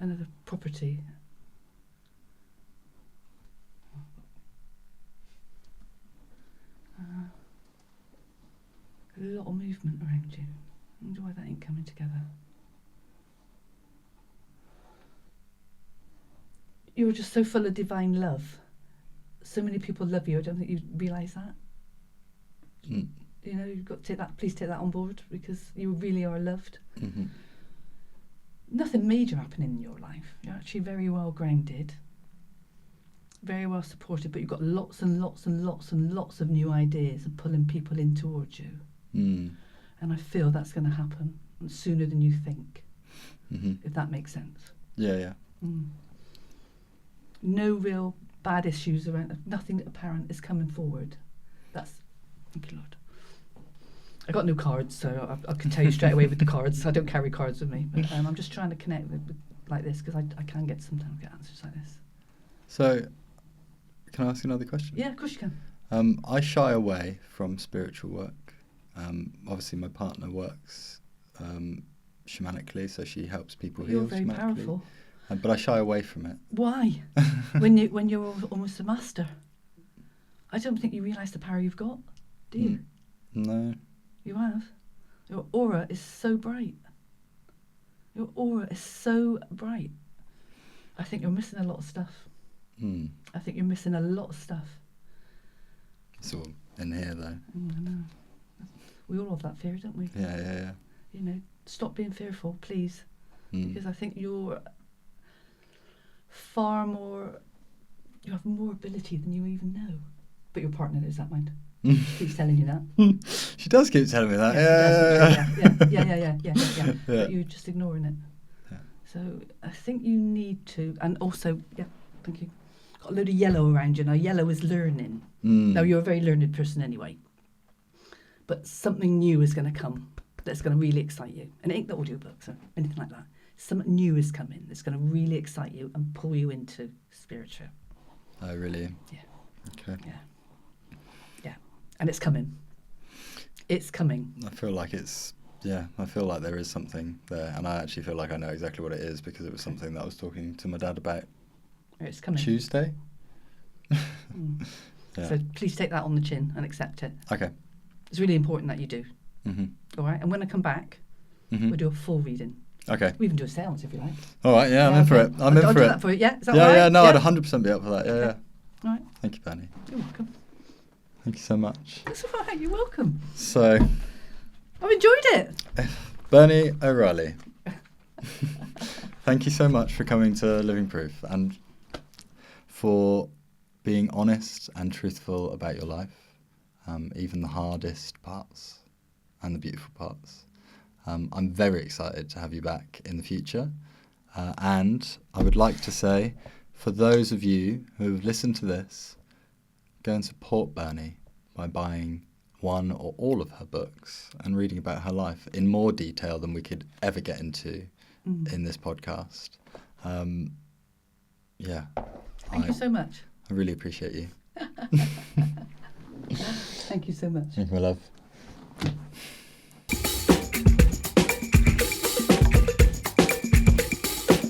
another property. A lot of movement around you. I wonder why that ain't coming together. You're just so full of divine love. So many people love you. I don't think you realise that. You know, you've got to take that. Please take that on board because you really are loved. Nothing major happening in your life. You're actually very well grounded, very well supported, but you've got lots and lots and lots and lots of new ideas and pulling people in towards you. And I feel that's going to happen sooner than you think, if that makes sense. Yeah. No real bad issues around. Nothing apparent is coming forward. Thank you, Lord. I got no cards, so I can tell you straight away with the cards. I don't carry cards with me, but I'm just trying to connect with like this because I can sometimes get answers like this. So, can I ask you another question? Yeah, of course you can. I shy away from spiritual work. Obviously, my partner works shamanically, so she helps people heal You're very shamanically. powerful. But I shy away from it. Why? when you're almost a master. I don't think you realise the power you've got, do you? No. You have. Your aura is so bright. Your aura is so bright. I think you're missing a lot of stuff. I think you're missing a lot of stuff. It's all in here, though. I know. We all have that fear, don't we? Yeah. You know, stop being fearful, please. Because I think you're far more... You have more ability than you even know. But your partner knows that, mind. She keeps telling you that. She does keep telling me that. Yeah. But you're just ignoring it. Yeah. So I think you need to, and also, thank you. Got a load of yellow around you now. Yellow is learning. Now you're a very learned person anyway. But something new is going to come that's going to really excite you. And it ain't the audiobooks or anything like that. Something new is coming that's going to really excite you and pull you into spiritual. Oh, really? Yeah. Okay. Yeah. And it's coming. It's coming. I feel like I feel like there is something there, and I actually feel like I know exactly what it is because it was something that I was talking to my dad about It's coming. Tuesday. Yeah. So please take that on the chin and accept it. Okay. It's really important that you do. All right? And when I come back, we'll do a full reading. Okay. We even do a seance if you like. All right. Yeah, I'm in for okay. it. I'm in I'll for do it. that for you. Yeah, is that Yeah, all right? yeah. No, I'd 100% be up for that. Yeah, Okay. yeah. All right. Thank you, Bernie. You're welcome. Thank you so much. That's all right. You're welcome. So, I've enjoyed it. Berny O'Reilly, thank you so much for coming to Living Proof and for being honest and truthful about your life, even the hardest parts and the beautiful parts. I'm very excited to have you back in the future. And I would like to say, for those of you who have listened to this, go and support Berny by buying one or all of her books and reading about her life in more detail than we could ever get into in this podcast. Yeah. Thank you so much. I really appreciate you. Thank you so much. Thank you, my love.